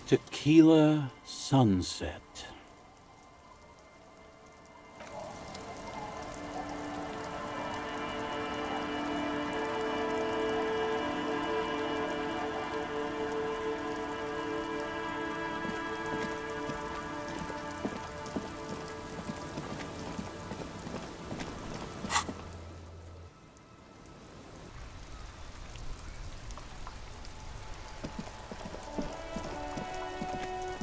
Tequila sunset.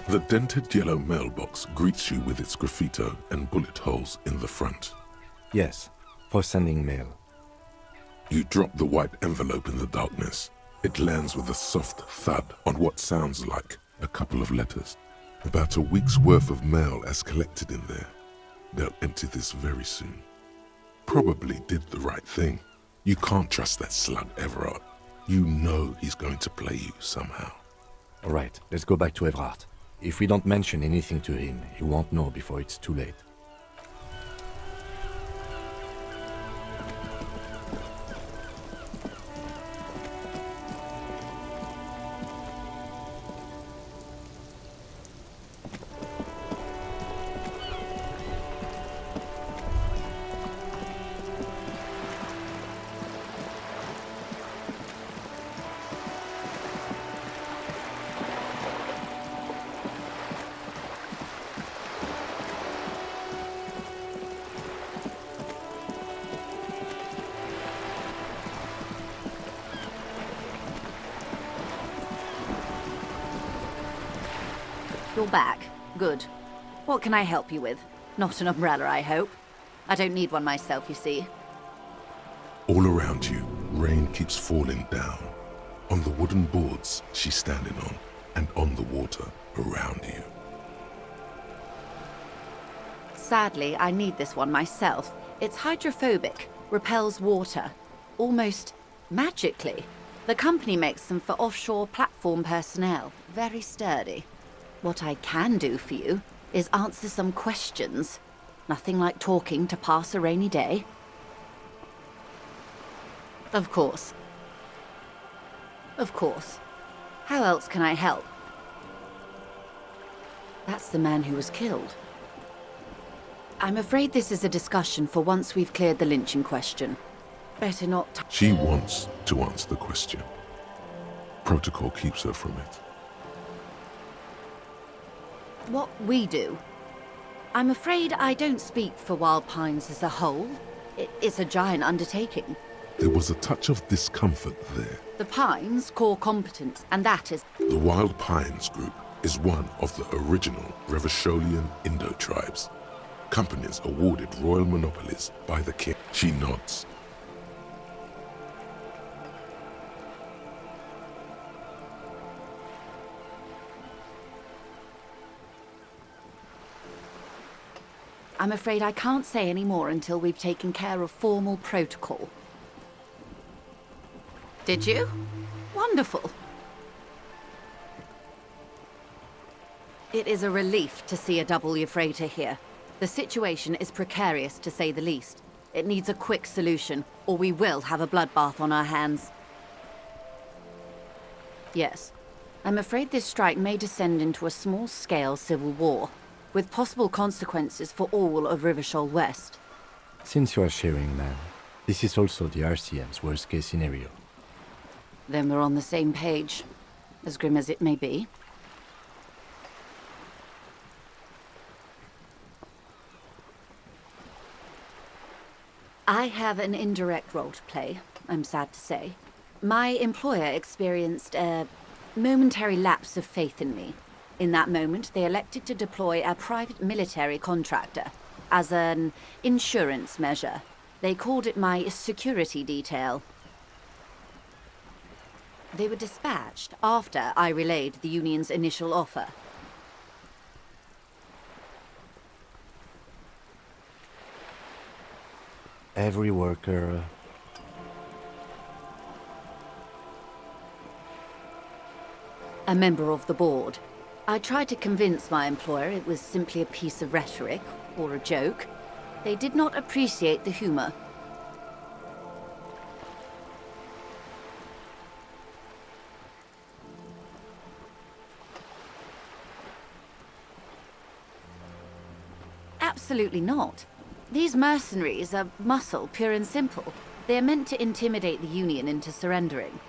The dented yellow mailbox greets you with its graffito and bullet holes in the front. Yes, for sending mail. You drop the white envelope in the darkness. It lands with a soft thud on what sounds like a couple of letters. About a week's worth of mail as collected in there. They'll empty this very soon. Probably did the right thing. You can't trust that slug, Everard. You know he's going to play you somehow. All right, let's go back to Everard. If we don't mention anything to him, he won't know before it's too late. You're back. Good. What can I help you with? Not an umbrella, I hope. I don't need one myself, you see. All around you, rain keeps falling down. On the wooden boards she's standing on, and on the water around you. Sadly, I need this one myself. It's hydrophobic, repels water, almost magically. The company makes them for offshore platform personnel. Very sturdy. What I can do for you is answer some questions. Nothing like talking to pass a rainy day. Of course. Of course. How else can I help? That's the man who was killed. I'm afraid this is a discussion for once we've cleared the lynching question. Better not... She wants to answer the question. Protocol keeps her from it. What we do. I'm afraid I don't speak for Wild Pines as a whole. It's a giant undertaking. There was a touch of discomfort there. The Pines' core competence, and that is... The Wild Pines group is one of the original Revacholian Indo tribes. Companies awarded royal monopolies by the king. She nods. I'm afraid I can't say any more until we've taken care of formal protocol. Did you? Wonderful. It is a relief to see a W freighter here. The situation is precarious, to say the least. It needs a quick solution, or we will have a bloodbath on our hands. Yes. I'm afraid this strike may descend into a small-scale civil war, with possible consequences for all of Rivachol West. Since you are sharing, man, this is also the RCM's worst-case scenario. Then we're on the same page, as grim as it may be. I have an indirect role to play, I'm sad to say. My employer experienced a momentary lapse of faith in me. In that moment, they elected to deploy a private military contractor as an insurance measure. They called it my security detail. They were dispatched after I relayed the Union's initial offer. Every worker... A member of the board. I tried to convince my employer it was simply a piece of rhetoric, or a joke. They did not appreciate the humor. Absolutely not. These mercenaries are muscle, pure and simple. They are meant to intimidate the Union into surrendering.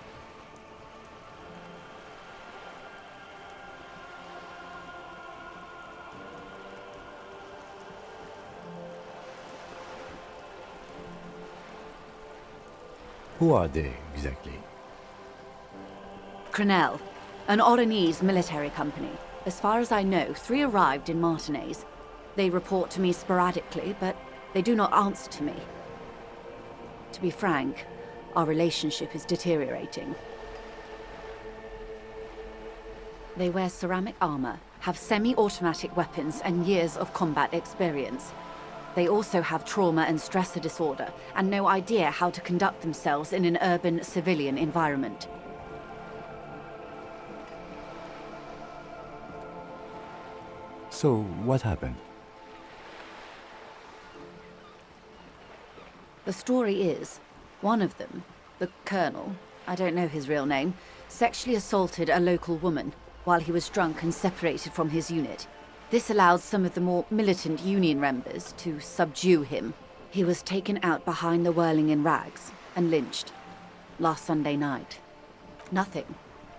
Who are they, exactly? Crenel, an Oranese military company. As far as I know, 3 arrived in Martinez. They report to me sporadically, but they do not answer to me. To be frank, our relationship is deteriorating. They wear ceramic armor, have semi-automatic weapons, and years of combat experience. They also have trauma and stressor disorder, and no idea how to conduct themselves in an urban civilian environment. So, what happened? The story is, one of them, the Colonel, I don't know his real name, sexually assaulted a local woman while he was drunk and separated from his unit. This allowed some of the more militant Union members to subdue him. He was taken out behind the whirling in rags and lynched last Sunday night. Nothing.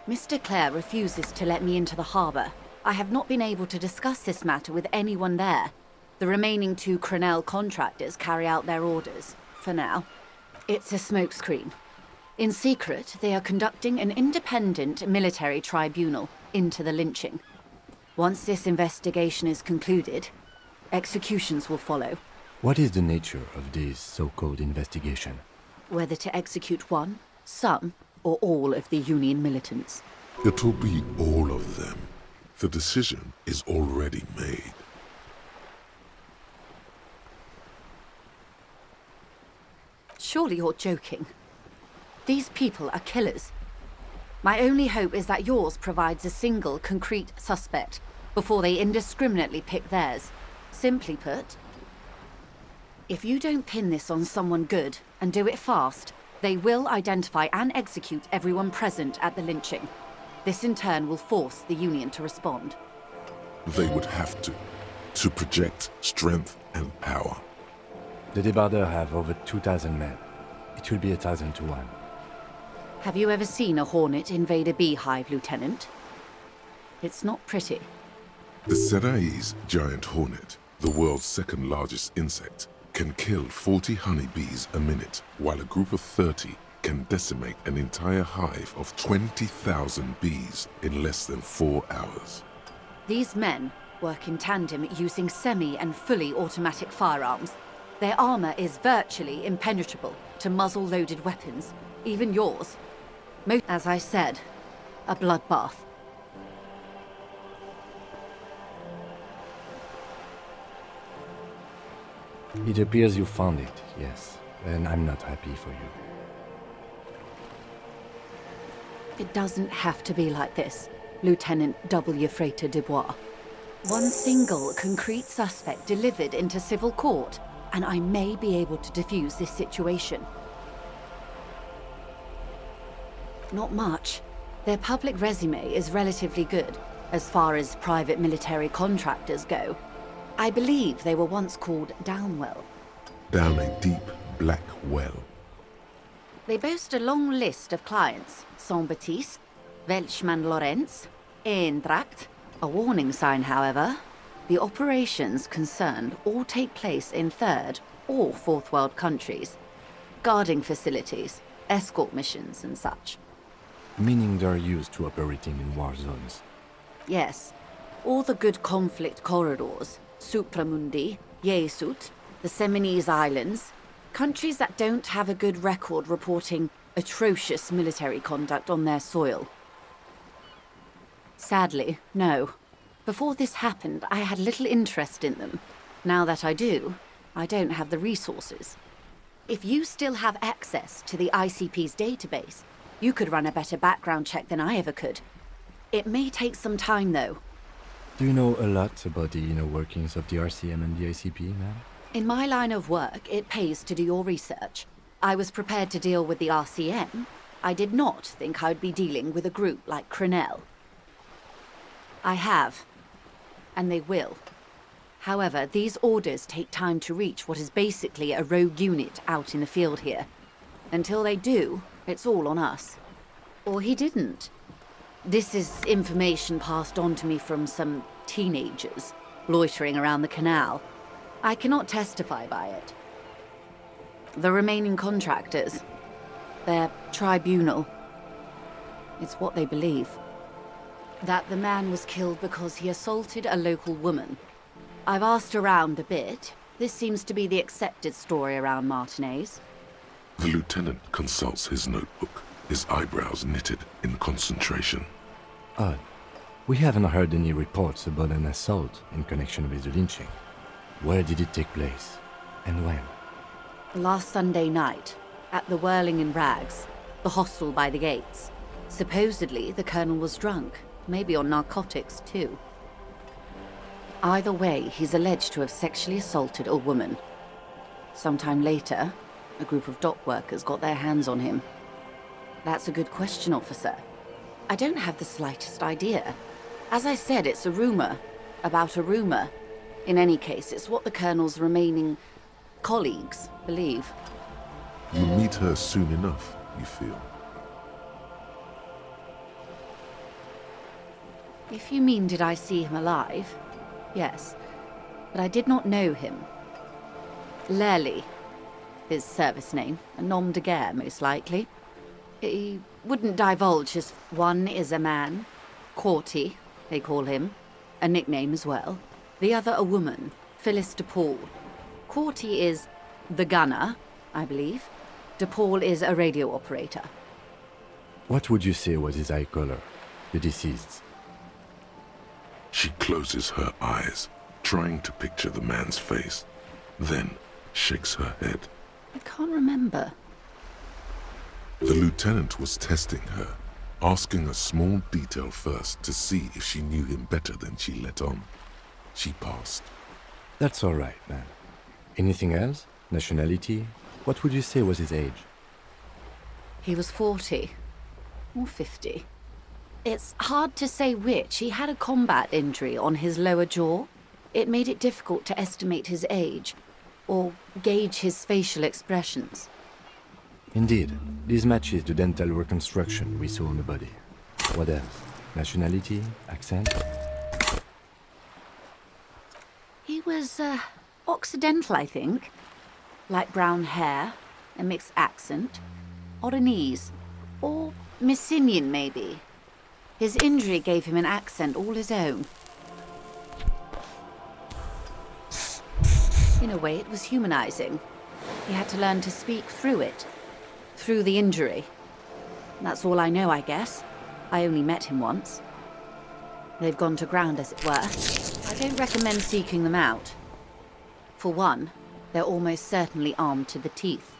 Mr. Clare refuses to let me into the harbour. I have not been able to discuss this matter with anyone there. The remaining 2 Crenel contractors carry out their orders, for now. It's a smokescreen. In secret, they are conducting an independent military tribunal into the lynching. Once this investigation is concluded, executions will follow. What is the nature of this so-called investigation? Whether to execute one, some, or all of the Union militants. It'll be all of them. The decision is already made. Surely you're joking. These people are killers. My only hope is that yours provides a single, concrete suspect before they indiscriminately pick theirs. Simply put, if you don't pin this on someone good and do it fast, they will identify and execute everyone present at the lynching. This in turn will force the Union to respond. They would have to project strength and power. The Débardeurs have over 2,000 men. It will be 1,000 to 1. Have you ever seen a hornet invade a beehive, Lieutenant? It's not pretty. The Serai's giant hornet, the world's 2nd largest insect, can kill 40 honeybees a minute, while a group of 30 can decimate an entire hive of 20,000 bees in less than 4 hours. These men work in tandem using semi- and fully automatic firearms. Their armor is virtually impenetrable to muzzle-loaded weapons, even yours. As I said, a bloodbath. It appears you found it, yes. And I'm not happy for you. It doesn't have to be like this, Lieutenant W. Frater Dubois. One single concrete suspect delivered into civil court, and I may be able to defuse this situation. Not much. Their public resume is relatively good, as far as private military contractors go. I believe they were once called Downwell. Down a deep, black well. They boast a long list of clients. Saint-Baptiste, Welchman Lorentz, Eendracht. A warning sign, however. The operations concerned all take place in 3rd or 4th world countries. Guarding facilities, escort missions and such. Meaning they're used to operating in war zones. Yes. All the good conflict corridors, Supramundi, Yesut, the Seminese Islands, countries that don't have a good record reporting atrocious military conduct on their soil. Sadly, no. Before this happened, I had little interest in them. Now that I do, I don't have the resources. If you still have access to the ICP's database, you could run a better background check than I ever could. It may take some time, though. Do you know a lot about the inner workings of the RCM and the ICP, ma'am? In my line of work, it pays to do your research. I was prepared to deal with the RCM. I did not think I'd be dealing with a group like Crenel. I have. And they will. However, these orders take time to reach what is basically a rogue unit out in the field here. Until they do, it's all on us. Or he didn't. This is information passed on to me from some teenagers loitering around the canal. I cannot testify by it. The remaining contractors, their tribunal, it's what they believe. That the man was killed because he assaulted a local woman. I've asked around a bit. This seems to be the accepted story around Martinez. The lieutenant consults his notebook, his eyebrows knitted in concentration. Odd. We haven't heard any reports about an assault in connection with the lynching. Where did it take place? And when? Last Sunday night, at the Whirling in Rags, the hostel by the gates. Supposedly, the colonel was drunk, maybe on narcotics too. Either way, he's alleged to have sexually assaulted a woman. Sometime later, a group of dock workers got their hands on him. That's a good question, officer. I don't have the slightest idea. As I said, it's a rumor about a rumor. In any case, it's what the colonel's remaining colleagues believe. You'll meet her soon enough, you feel? If you mean did I see him alive, yes. But I did not know him. Lely, his service name, a nom de guerre, most likely. He wouldn't divulge his... One is a man, Corty, they call him, a nickname as well. The other a woman, Phyllis DePaul. Corty is the gunner, I believe. DePaul is a radio operator. What would you say was his eye color, the deceased's? She closes her eyes, trying to picture the man's face, then shakes her head. I can't remember. The lieutenant was testing her, asking a small detail first to see if she knew him better than she let on. She passed. That's all right, man. Anything else? Nationality? What would you say was his age? He was 40. Or 50. It's hard to say which. He had a combat injury on his lower jaw. It made it difficult to estimate his age, or gauge his facial expressions. Indeed. This matches the dental reconstruction we saw on the body. What else? Nationality? Accent? He was, Occidental, I think. Light brown hair, a mixed accent, Oronese, or Messinian, maybe. His injury gave him an accent all his own. In a way, it was humanizing. He had to learn to speak through it, through the injury. That's all I know, I guess. I only met him once. They've gone to ground, as it were. I don't recommend seeking them out. For one, they're almost certainly armed to the teeth.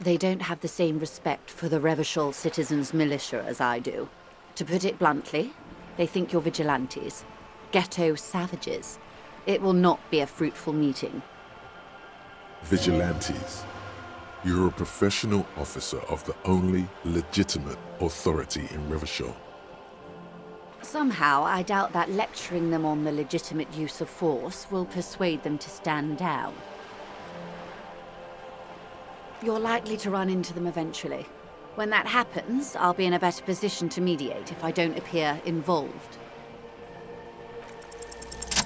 They don't have the same respect for the Revachol citizens' militia as I do. To put it bluntly, they think you're vigilantes, ghetto savages. It will not be a fruitful meeting. Vigilantes. You're a professional officer of the only legitimate authority in Revachol. Somehow, I doubt that lecturing them on the legitimate use of force will persuade them to stand down. You're likely to run into them eventually. When that happens, I'll be in a better position to mediate if I don't appear involved.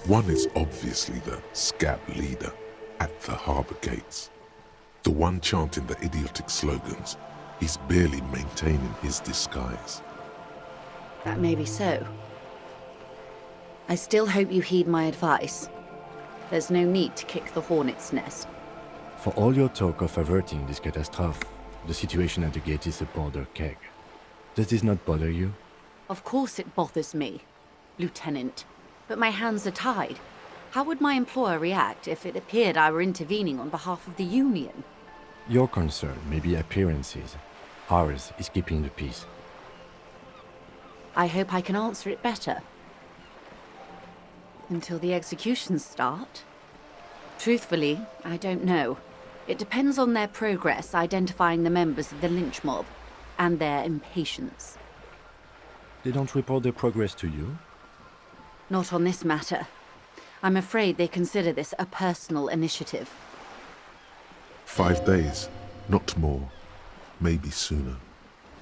One is obviously the scab leader at the harbor gates. The one chanting the idiotic slogans. He's barely maintaining his disguise. That may be so. I still hope you heed my advice. There's no need to kick the hornet's nest. For all your talk of averting this catastrophe, the situation at the gate is a powder keg. Does this not bother you? Of course it bothers me, Lieutenant. But my hands are tied. How would my employer react if it appeared I were intervening on behalf of the Union? Your concern may be appearances. Ours is keeping the peace. I hope I can answer it better. Until the executions start? Truthfully, I don't know. It depends on their progress identifying the members of the lynch mob, and their impatience. They don't report their progress to you? Not on this matter. I'm afraid they consider this a personal initiative. 5 days, not more. Maybe sooner.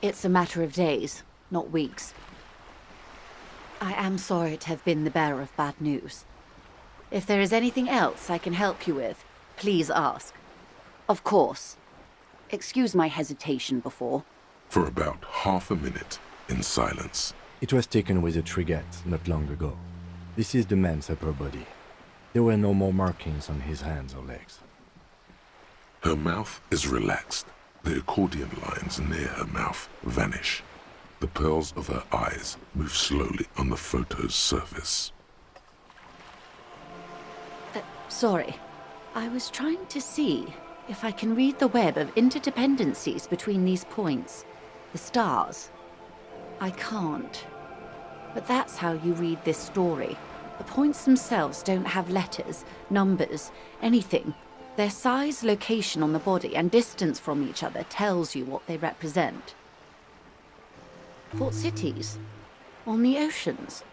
It's a matter of days, not weeks. I am sorry to have been the bearer of bad news. If there is anything else I can help you with, please ask. Of course. Excuse my hesitation before. For about half a minute, in silence. It was taken with a trigette not long ago. This is the man's upper body. There were no more markings on his hands or legs. Her mouth is relaxed. The accordion lines near her mouth vanish. The pearls of her eyes move slowly on the photo's surface. Sorry. I was trying to see if I can read the web of interdependencies between these points. The stars. I can't. But that's how you read this story. The points themselves don't have letters, numbers, anything. Their size, location on the body, and distance from each other tells you what they represent. Port cities. On the oceans.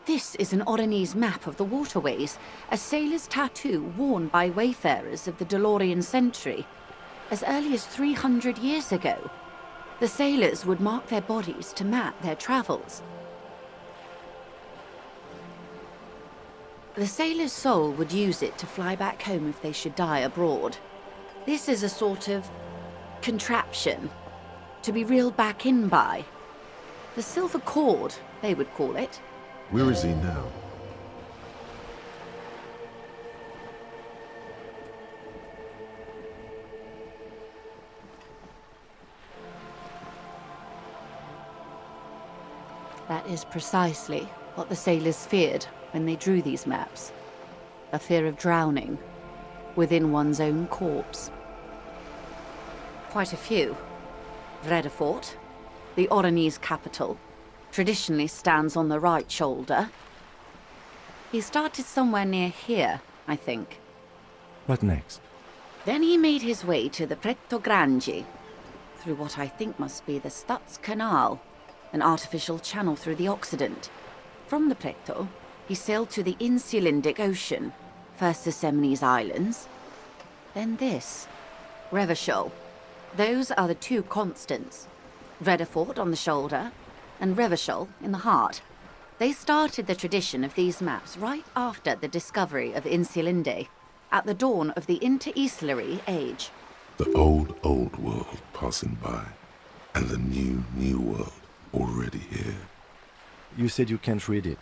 This is an Oronese map of the waterways, a sailor's tattoo worn by wayfarers of the Delorian century. As early as 300 years ago, the sailors would mark their bodies to map their travels. The sailor's soul would use it to fly back home if they should die abroad. This is a sort of contraption to be reeled back in by. The silver cord, they would call it. Where is he now? That is precisely what the sailors feared when they drew these maps. A fear of drowning within one's own corpse. Quite a few. Vredefort, the Oronese capital, traditionally stands on the right shoulder. He started somewhere near here, I think. What next? Then he made his way to the Pretto Grande, through what I think must be the Stutz Canal, an artificial channel through the Occident. From the Pretto, he sailed to the Insulindic Ocean, first the Semines Islands, then this, Revachol. Those are the two constants, Vredefort on the shoulder, and Revachol in the heart. They started the tradition of these maps right after the discovery of Insulinde, at the dawn of the Interinsulary Age. The old world passing by, and the new world already here. You said you can't read it.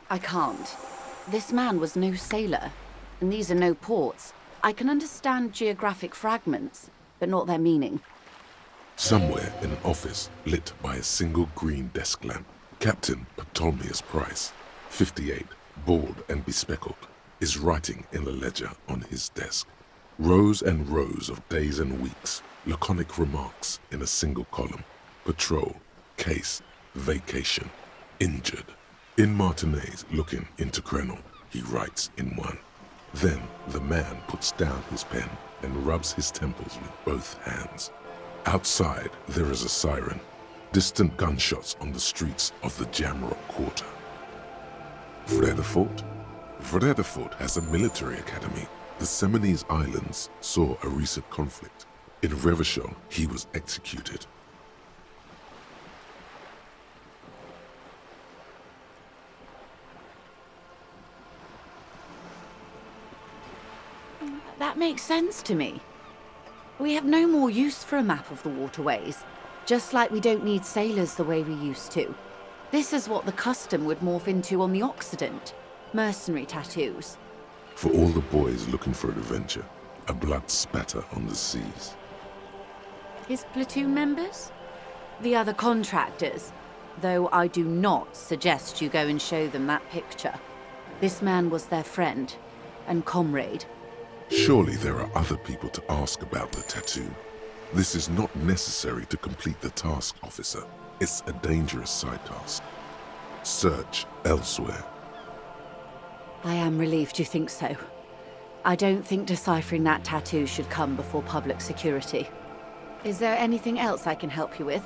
I can't. This man was no sailor, and these are no ports. I can understand geographic fragments, but not their meaning. Somewhere in an office lit by a single green desk lamp, Captain Ptolemaeus Price, 58, bald and bespectacled, is writing in a ledger on his desk. Rows and rows of days and weeks, laconic remarks in a single column. Patrol, case, vacation, injured. In Martinez looking into Krenel, he writes in one. Then the man puts down his pen and rubs his temples with both hands. Outside, there is a siren. Distant gunshots on the streets of the Jamrock Quarter. Vredefort? Vredefort has a military academy. The Semines Islands saw a recent conflict. In Revachol, he was executed. That makes sense to me. We have no more use for a map of the waterways, just like we don't need sailors the way we used to. This is what the custom would morph into on the Occident. Mercenary tattoos. For all the boys looking for adventure, a blood spatter on the seas. His platoon members? The other contractors. Though I do not suggest you go and show them that picture. This man was their friend and comrade. Surely there are other people to ask about the tattoo. This is not necessary to complete the task, officer. It's a dangerous side task. Search elsewhere. I am relieved you think so. I don't think deciphering that tattoo should come before public security. Is there anything else I can help you with?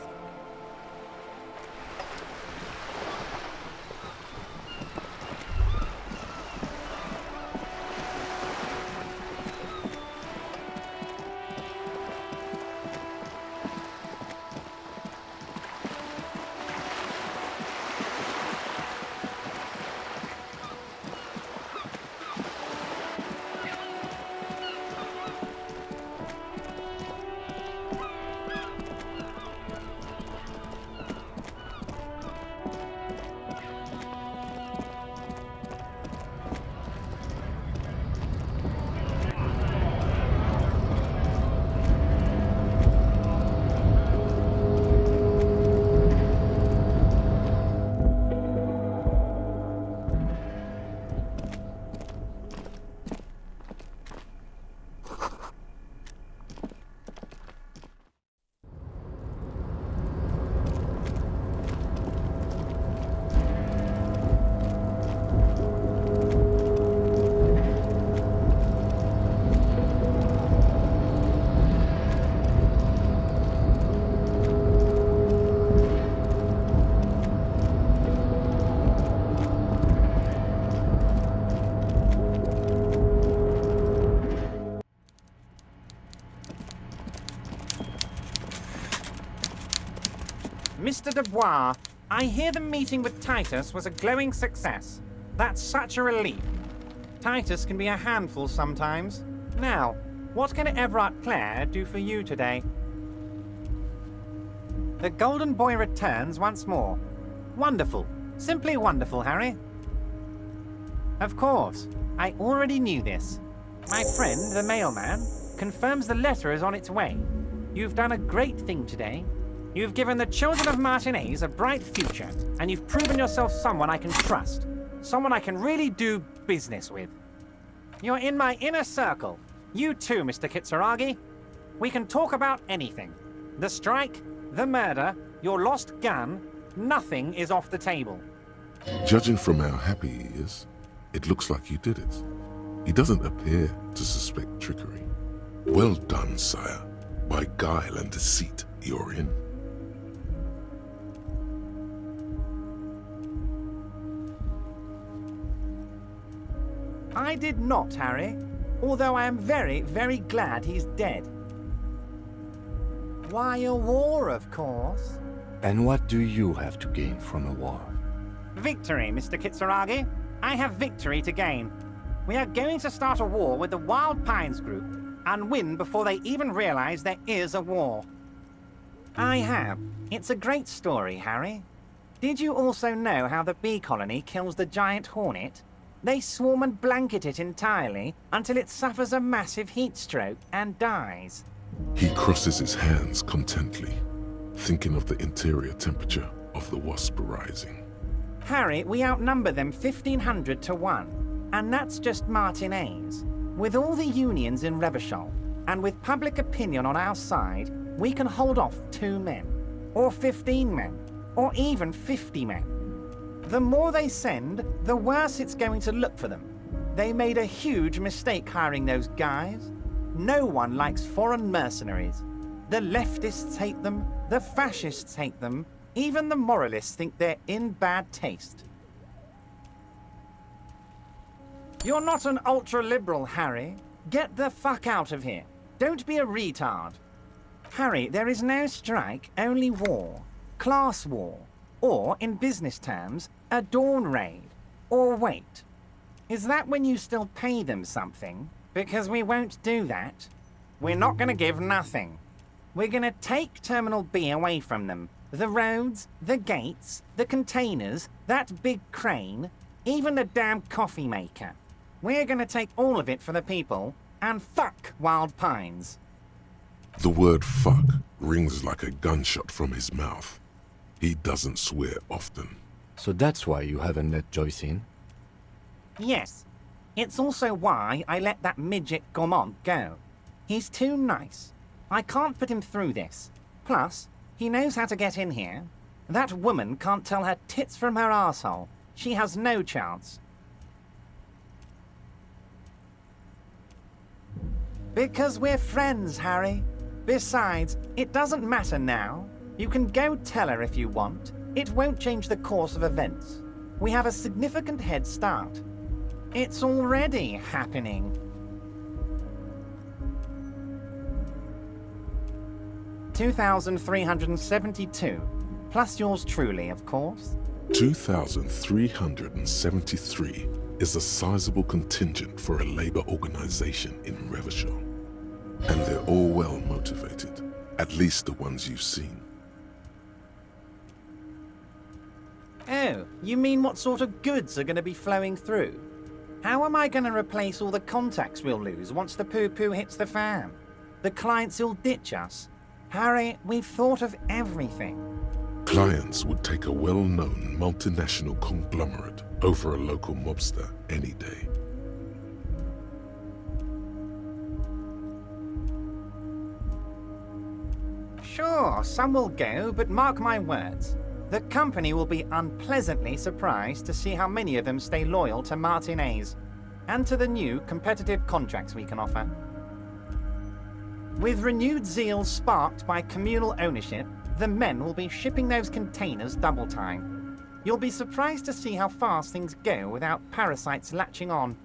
Mr. Dubois, I hear the meeting with Titus was a glowing success. That's such a relief. Titus can be a handful sometimes. Now, what can Everard Clare do for you today? The Golden Boy returns once more. Wonderful. Simply wonderful, Harry. Of course, I already knew this. My friend, the mailman, confirms the letter is on its way. You've done a great thing today. You've given the children of Martinez a bright future, and you've proven yourself someone I can trust. Someone I can really do business with. You're in my inner circle. You too, Mr. Kitsuragi. We can talk about anything. The strike, the murder, your lost gun, nothing is off the table. Judging from how happy he is, it looks like you did it. He doesn't appear to suspect trickery. Well done, sire. By guile and deceit, you're in. I did not, Harry. Although I am very, very glad he's dead. Why, a war, of course. And what do you have to gain from a war? Victory, Mr. Kitsuragi. I have victory to gain. We are going to start a war with the Wild Pines group and win before they even realize there is a war. I have. It's a great story, Harry. Did you also know how the bee colony kills the giant hornet? They swarm and blanket it entirely until it suffers a massive heat stroke and dies. He crosses his hands contently, thinking of the interior temperature of the wasp rising. Harry, we outnumber them 1,500 to 1, and that's just Martinez. With all the unions in Revachol, and with public opinion on our side, we can hold off 2 men, or 15 men, or even 50 men. The more they send, the worse it's going to look for them. They made a huge mistake hiring those guys. No one likes foreign mercenaries. The leftists hate them, the fascists hate them, even the moralists think they're in bad taste. You're not an ultra-liberal, Harry. Get the fuck out of here. Don't be a retard. Harry, there is no strike, only war. Class war. Or, in business terms, a dawn raid. Or wait. Is that when you still pay them something? Because we won't do that. We're not going to give nothing. We're going to take Terminal B away from them. The roads, the gates, the containers, that big crane, even the damn coffee maker. We're going to take all of it for the people, and fuck Wild Pines. The word fuck rings like a gunshot from his mouth. He doesn't swear often. So that's why you haven't let Joyce in? Yes. It's also why I let that midget Gaumont go. He's too nice. I can't put him through this. Plus, he knows how to get in here. That woman can't tell her tits from her arsehole. She has no chance. Because we're friends, Harry. Besides, it doesn't matter now. You can go tell her if you want. It won't change the course of events. We have a significant head start. It's already happening. 2,372. Plus yours truly, of course. 2,373 is a sizable contingent for a labor organization in Revachol. And they're all well motivated, at least the ones you've seen. Oh, you mean what sort of goods are going to be flowing through? How am I going to replace all the contacts we'll lose once the poo-poo hits the fan? The clients will ditch us. Harry, we've thought of everything. Clients would take a well-known multinational conglomerate over a local mobster any day. Sure, some will go, but mark my words. The company will be unpleasantly surprised to see how many of them stay loyal to Martinez and to the new competitive contracts we can offer. With renewed zeal sparked by communal ownership, the men will be shipping those containers double time. You'll be surprised to see how fast things go without parasites latching on.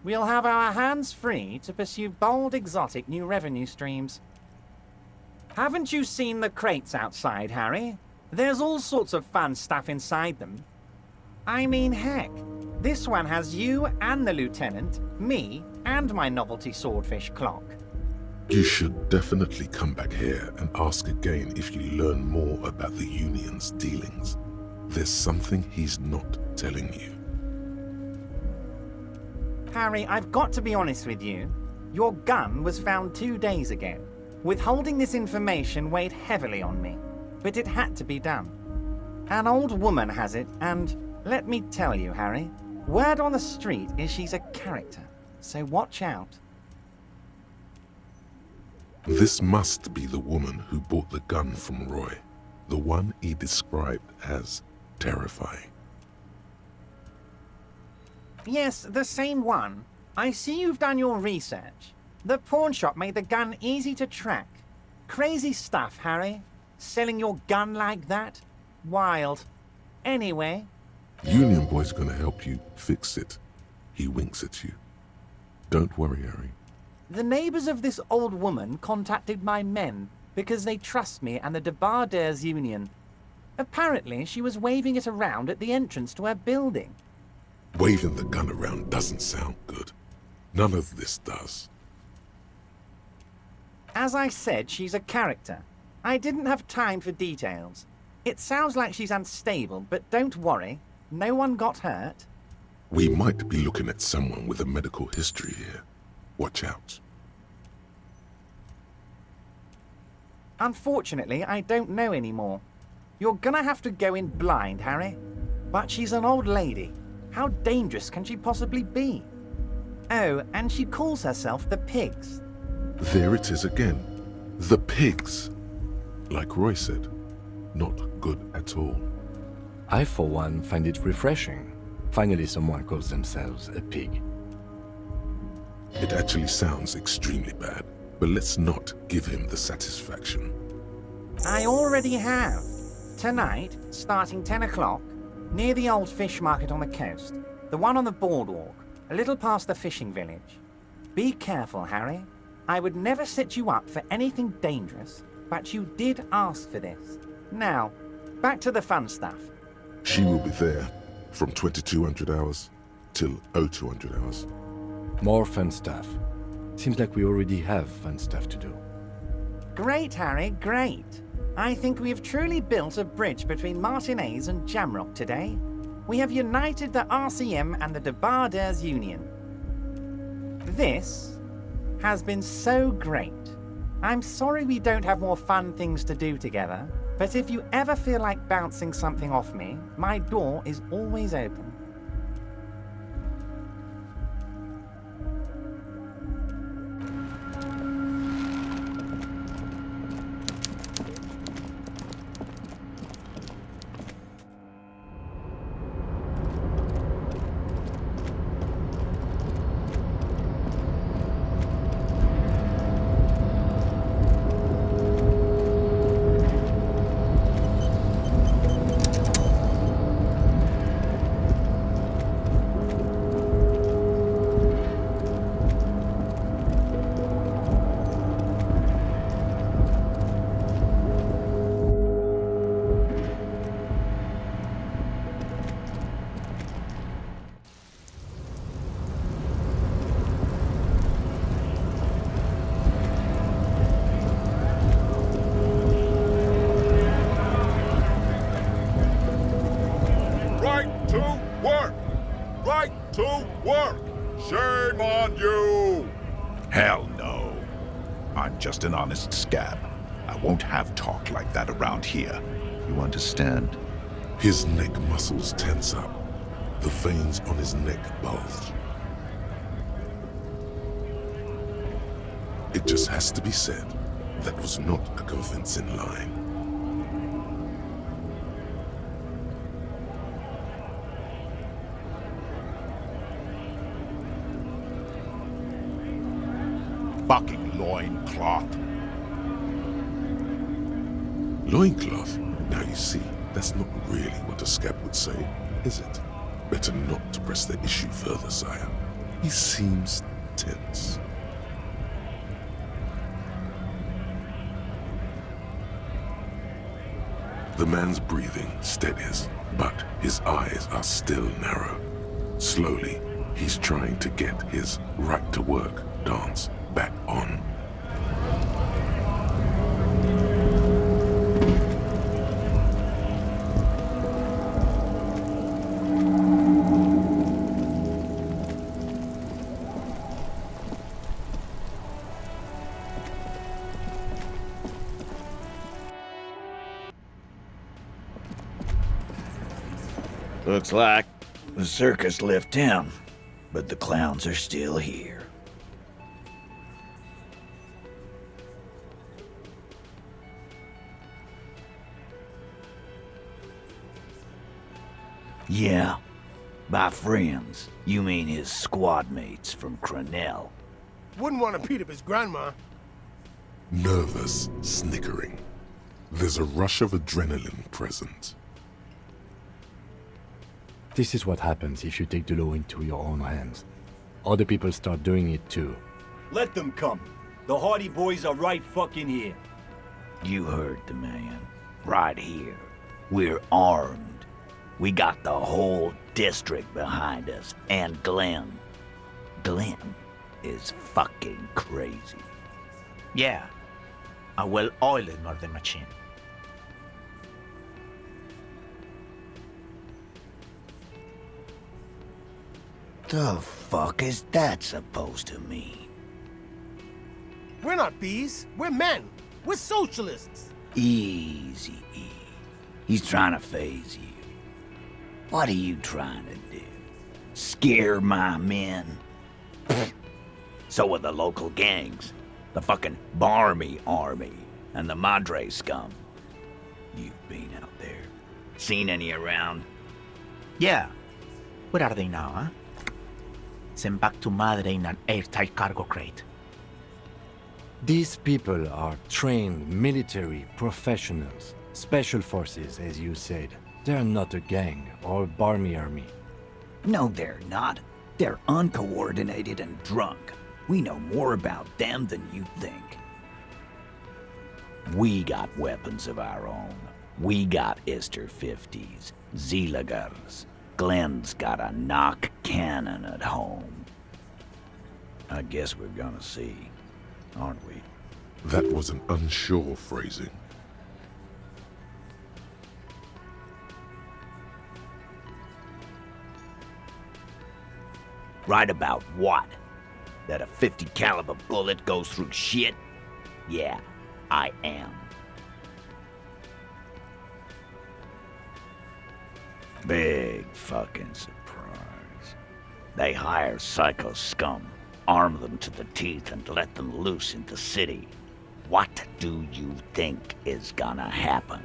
We'll have our hands free to pursue bold, exotic new revenue streams. Haven't you seen the crates outside, Harry? There's all sorts of fun stuff inside them. I mean, heck, this one has you and the lieutenant, me, and my novelty swordfish clock. You should definitely come back here and ask again if you learn more about the Union's dealings. There's something he's not telling you. Harry, I've got to be honest with you. Your gun was found 2 days ago. Withholding this information weighed heavily on me, but it had to be done. An old woman has it, and let me tell you, Harry, word on the street is she's a character, so watch out. This must be the woman who bought the gun from Roy, the one he described as terrifying. Yes, the same one. I see you've done your research. The pawn shop made the gun easy to track. Crazy stuff, Harry. Selling your gun like that? Wild. Anyway. Union Boy's gonna help you fix it. He winks at you. Don't worry, Harry. The neighbors of this old woman contacted my men because they trust me and the DiscoElysiumLet'sPlay Union. Apparently, she was waving it around at the entrance to her building. Waving the gun around doesn't sound good. None of this does. As I said, she's a character. I didn't have time for details. It sounds like she's unstable, but don't worry. No one got hurt. We might be looking at someone with a medical history here. Watch out. Unfortunately, I don't know anymore. You're gonna have to go in blind, Harry. But she's an old lady. How dangerous can she possibly be? Oh, and she calls herself the Pigs. There it is again. The pigs. Like Roy said, not good at all. I, for one, find it refreshing. Finally, someone calls themselves a pig. It actually sounds extremely bad, but let's not give him the satisfaction. I already have. Tonight, starting 10 o'clock, near the old fish market on the coast. The one on the boardwalk, a little past the fishing village. Be careful, Harry. I would never set you up for anything dangerous, but you did ask for this. Now, back to the fun stuff. She will be there from 2200 hours till 0200 hours. More fun stuff. Seems like we already have fun stuff to do. Great, Harry, great. I think we have truly built a bridge between Martinez and Jamrock today. We have united the RCM and the DiscoElysiumLet'sPlay Union. This has been so great. I'm sorry we don't have more fun things to do together, but if you ever feel like bouncing something off me, my door is always open. to work! Shame on you! Hell no. I'm just an honest scab. I won't have talk like that around here. You understand? His neck muscles tense up. The veins on his neck bulge. It just has to be said, that was not a convincing line. Fucking loincloth. Loincloth? Now you see, that's not really what a scab would say, is it? Better not to press the issue further, sire. He seems tense. The man's breathing steadies, but his eyes are still narrow. Slowly, he's trying to get his right-to-work dance back on. Looks like the circus left town, but the clowns are still here. Yeah, by friends, you mean his squad mates from Cronell. Wouldn't want to beat up his grandma. Nervous snickering. There's a rush of adrenaline present. This is what happens if you take the law into your own hands. Other people start doing it too. Let them come. The Hardy Boys are right fucking here. You heard the man. Right here. We're armed. We got the whole district behind us. And Glenn. Glenn is fucking crazy. Yeah. A well-oiled murder machine. The fuck is that supposed to mean? We're not bees. We're men. We're socialists. Easy, E. He's trying to phase you. What are you trying to do? Scare my men? So are the local gangs. The fucking Barmy Army and the Madre scum. You've been out there. Seen any around? Yeah. Where are they now, huh? Sent back to Madre in an airtight cargo crate. These people are trained military professionals, special forces, as you said. They're not a gang or Barmy army. No, they're not. They're uncoordinated and drunk. We know more about them than you think. We got weapons of our own. We got Ister 50s, Zeelagers. Glenn's got a knock cannon at home. I guess we're gonna see, aren't we? That was an unsure phrasing. Right about what? That a 50 caliber bullet goes through shit? Yeah, I am. Big fucking surprise. They hire psycho scum, arm them to the teeth, and let them loose in the city. What do you think is gonna happen?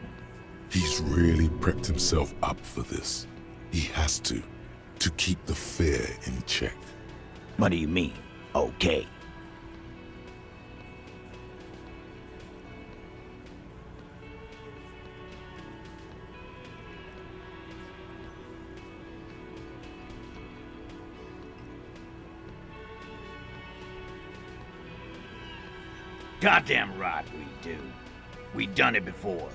He's really prepped himself up for this. He has to keep the fear in check. What do you mean, okay? Goddamn right we do. We done it before.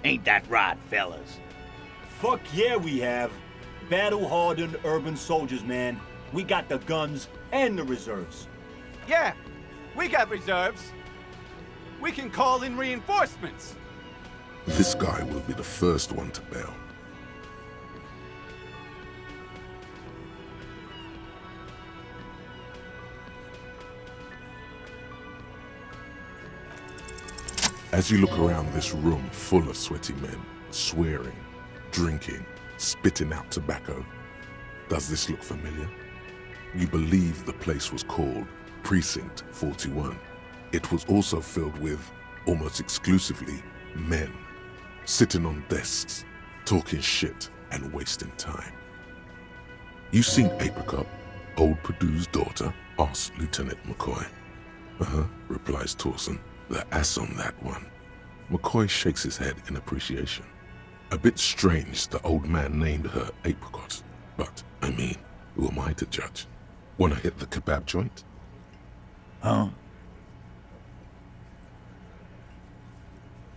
Ain't that right, fellas? Fuck yeah, we have. Battle-hardened urban soldiers, man. We got the guns and the reserves. Yeah, we got reserves. We can call in reinforcements. This guy will be the first one to bail. As you look around this room full of sweaty men, swearing, drinking, spitting out tobacco, does this look familiar? You believe the place was called Precinct 41. It was also filled with, almost exclusively, men, sitting on desks, talking shit and wasting time. You seen Apricot, old Purdue's daughter? Asks Lieutenant McCoy. Replies Torson. The ass on that one. McCoy shakes his head in appreciation. A bit strange the old man named her Apricot, but, I mean, who am I to judge? Wanna hit the kebab joint? Huh?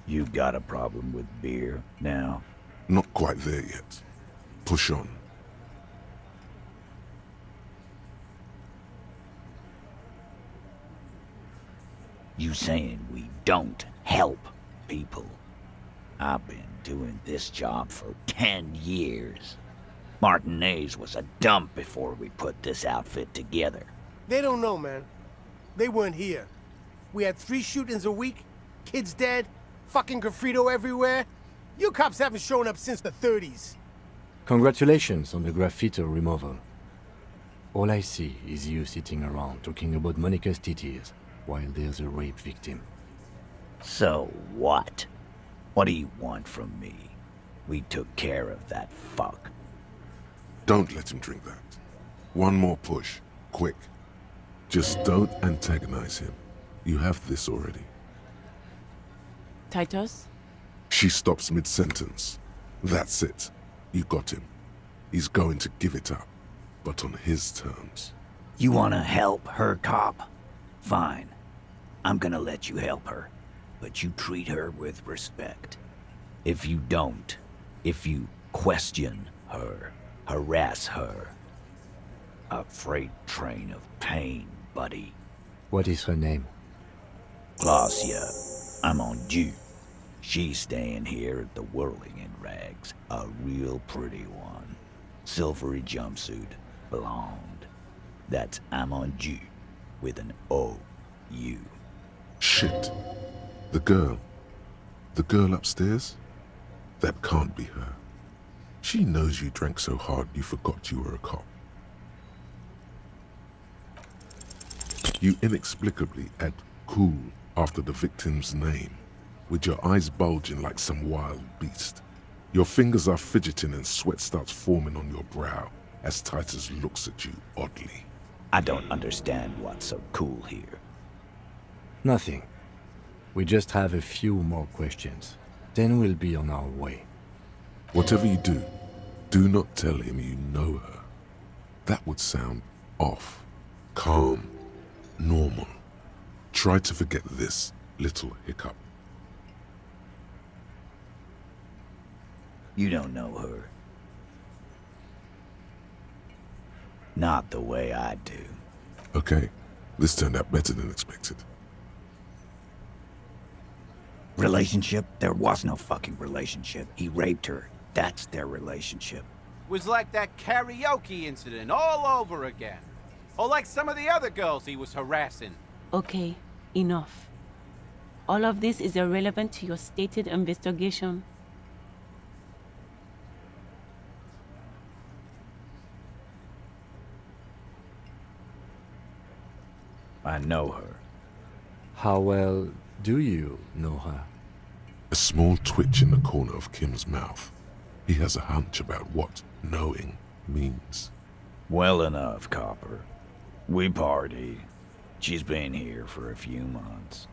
You got a problem with beer now? Not quite there yet. Push on. You saying we don't help people? I've been doing this job for 10 years. Martinez was a dump before we put this outfit together. They don't know, man. They weren't here. We had 3 shootings a week, kids dead, fucking graffito everywhere. You cops haven't shown up since the 30s. Congratulations on the graffito removal. All I see is you sitting around talking about Monica's titties while there's a rape victim. So what? What do you want from me? We took care of that fuck. Don't let him drink that. One more push. Quick. Just don't antagonize him. You have this already. Titus? She stops mid-sentence. That's it. You got him. He's going to give it up, but on his terms. You wanna help her, cop? Fine. I'm gonna let you help her, but you treat her with respect. If you don't, if you question her, harass her, a freight train of pain, buddy. What is her name? Glacia, I'm on due. She's staying here at the Whirling in Rags, a real pretty one. Silvery jumpsuit, blonde. That's Amonju, with an O-U. Shit. The girl. The girl upstairs? That can't be her. She knows you drank so hard you forgot you were a cop. You inexplicably add cool after the victim's name, with your eyes bulging like some wild beast. Your fingers are fidgeting and sweat starts forming on your brow as Titus looks at you oddly. I don't understand what's so cool here. Nothing. We just have a few more questions. Then we'll be on our way. Whatever you do not tell him you know her. That would sound off. Calm. Normal. Try to forget this little hiccup. You don't know her. Not the way I do. Okay, this turned out better than expected. Relationship? There was no fucking relationship. He raped her. That's their relationship. Was like that karaoke incident all over again. Or like some of the other girls he was harassing. Okay, enough. All of this is irrelevant to your stated investigation. I know her. How well do you know her? A small twitch in the corner of Kim's mouth. He has a hunch about what knowing means. Well enough, Copper. We party. She's been here for a few months.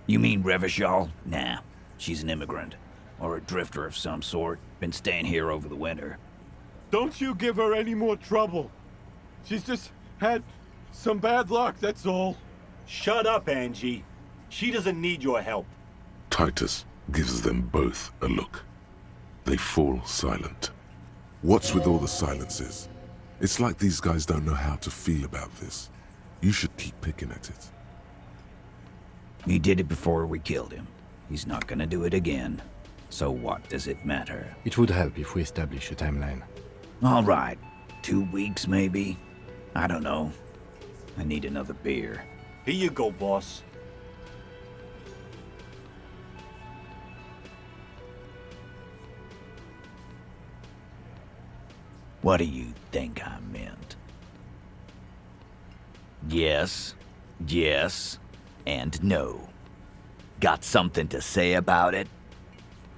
You mean Revachol? Nah, she's an immigrant. Or a drifter of some sort. Been staying here over the winter. Don't you give her any more trouble. She's just had some bad luck, that's all. Shut up, Angie. She doesn't need your help. Titus gives them both a look. They fall silent. What's with all the silences? It's like these guys don't know how to feel about this. You should keep picking at it. He did it before we killed him. He's not gonna do it again. So what does it matter? It would help if we establish a timeline. All right. 2 weeks, maybe? I don't know. I need another beer. Here you go, boss. What do you think I meant? Yes, yes, and no. Got something to say about it?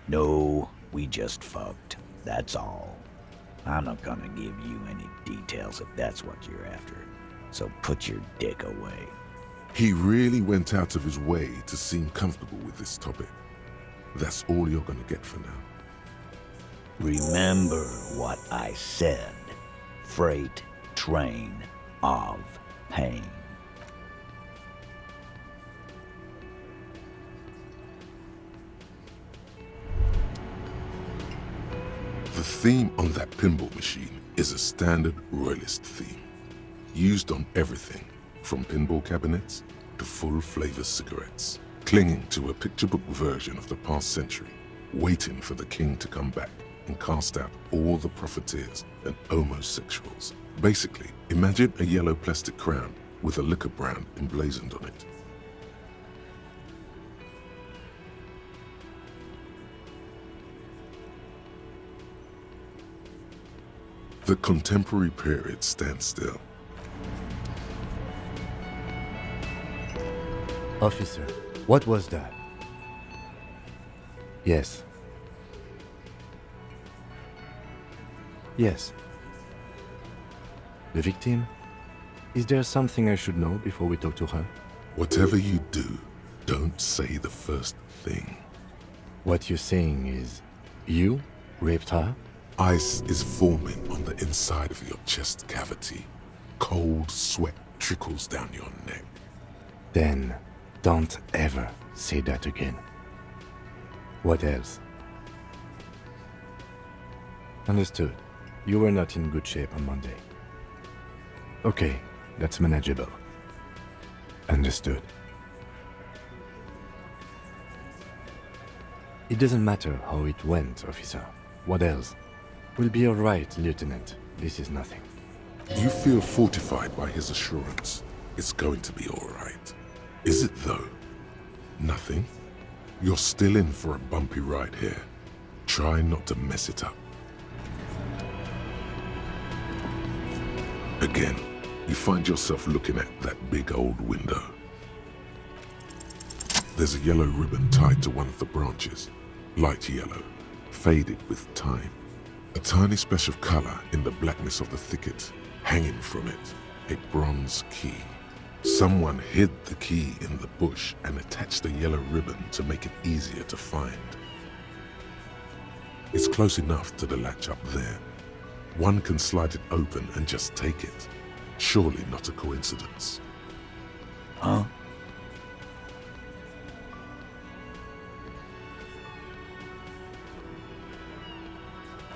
No, we just fucked. That's all. I'm not gonna give you any details if that's what you're after. So put your dick away. He really went out of his way to seem comfortable with this topic. That's all you're gonna get for now. Remember what I said. Freight train of pain. theme on that pinball machine is a standard royalist theme, used on everything from pinball cabinets to full-flavor cigarettes, clinging to a picture-book version of the past century, waiting for the king to come back and cast out all the profiteers and homosexuals. Basically, imagine a yellow plastic crown with a liquor brand emblazoned on it. The contemporary period stands still. Officer, what was that? Yes. Yes. The victim? Is there something I should know before we talk to her? Whatever you do, don't say the first thing. What you're saying is, you raped her? Ice is forming on the inside of your chest cavity. Cold sweat trickles down your neck. Then, don't ever say that again. What else? Understood. You were not in good shape on Monday. Okay, that's manageable. Understood. It doesn't matter how it went, officer. What else? We'll be all right, Lieutenant. This is nothing. You feel fortified by his assurance. It's going to be all right. Is it though? Nothing? You're still in for a bumpy ride here. Try not to mess it up. Again, you find yourself looking at that big old window. There's a yellow ribbon tied to one of the branches. Light yellow, faded with time. A tiny splash of color in the blackness of the thicket. Hanging from it, a bronze key. Someone hid the key in the bush and attached a yellow ribbon to make it easier to find. It's close enough to the latch up there. One can slide it open and just take it. Surely not a coincidence. Huh?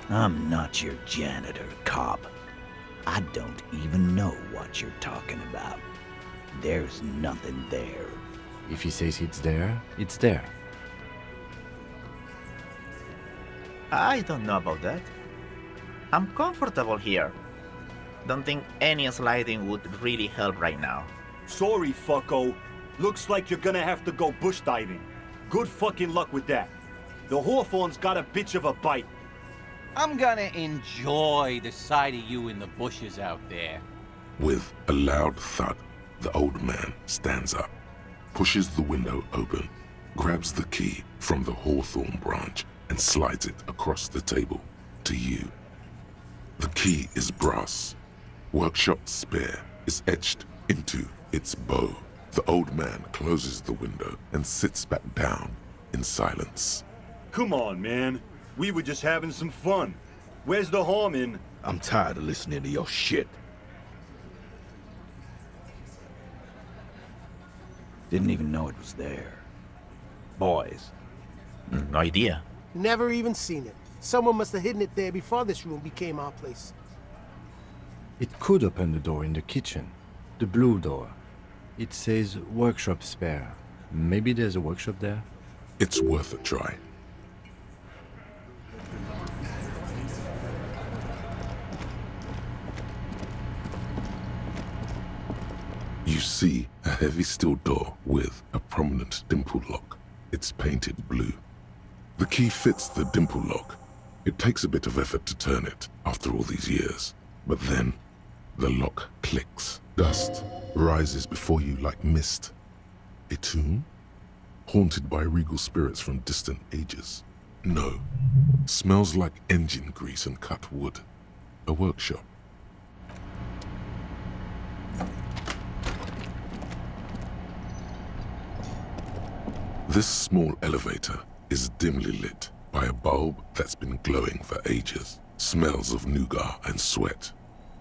I'm not your janitor, cop. I don't even know what you're talking about. There's nothing there. If he says it's there, it's there. I don't know about that. I'm comfortable here. Don't think any sliding would really help right now. Sorry, fucko. Looks like you're gonna have to go bush diving. Good fucking luck with that. The Hawthorne's got a bitch of a bite. I'm gonna enjoy the sight of you in the bushes out there. With a loud thud, the old man stands up, pushes the window open, grabs the key from the hawthorn branch and slides it across the table to you. The key is brass. Workshop spare is etched into its bow. The old man closes the window and sits back down in silence. Come on, man. We were just having some fun. Where's the harm in? I'm tired of listening to your shit. Didn't even know it was there. Boys. No idea. Never even seen it. Someone must have hidden it there before this room became our place. It could open the door in the kitchen. The blue door. It says workshop spare. Maybe there's a workshop there? It's worth a try. You see a heavy steel door with a prominent dimple lock. It's painted blue. The key fits the dimple lock. It takes a bit of effort to turn it after all these years. But then, the lock clicks. Dust rises before you like mist. A tomb? Haunted by regal spirits from distant ages? No. Smells like engine grease and cut wood. A workshop. This small elevator is dimly lit by a bulb that's been glowing for ages. Smells of nougat and sweat.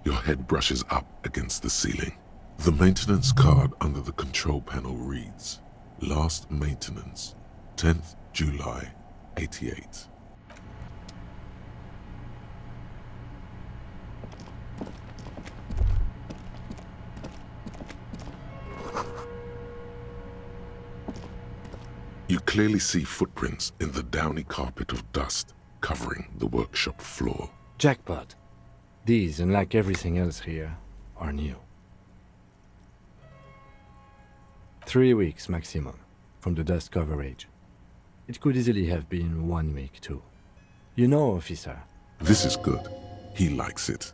Your head brushes up against the ceiling. The maintenance card under the control panel reads, Last maintenance, 10th July, 88. You clearly see footprints in the downy carpet of dust covering the workshop floor. Jackpot. These, unlike everything else here, are new. 3 weeks maximum from the dust coverage. It could easily have been 1 week too. You know, officer. This is good. He likes it.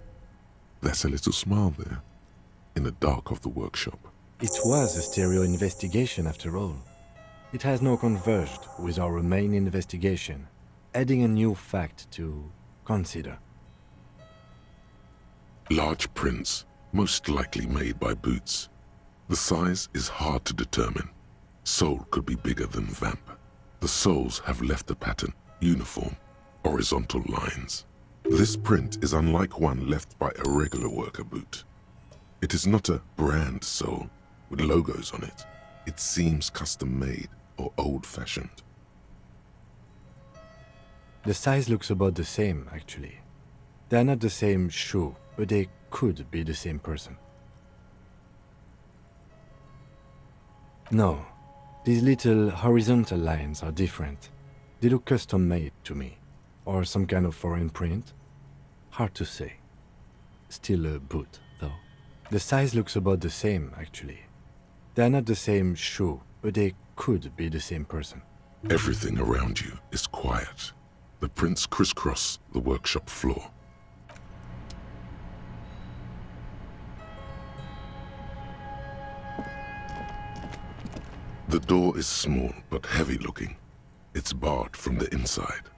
There's a little smile there, in the dark of the workshop. It was a stereo investigation after all. It has now converged with our main investigation, adding a new fact to consider. Large prints, most likely made by boots. The size is hard to determine. Sole could be bigger than vamp. The soles have left a pattern, uniform, horizontal lines. This print is unlike one left by a regular worker boot. It is not a brand sole with logos on it. It seems custom-made or old-fashioned. The size looks about the same, actually. They're not the same shoe, but they could be the same person. No, these little horizontal lines are different. They look custom-made to me. Or some kind of foreign print. Hard to say. Still a boot, though. The size looks about the same, actually. They're not the same shoe, but they could be the same person. Everything around you is quiet. The prints crisscross the workshop floor. The door is small but heavy looking. It's barred from the inside.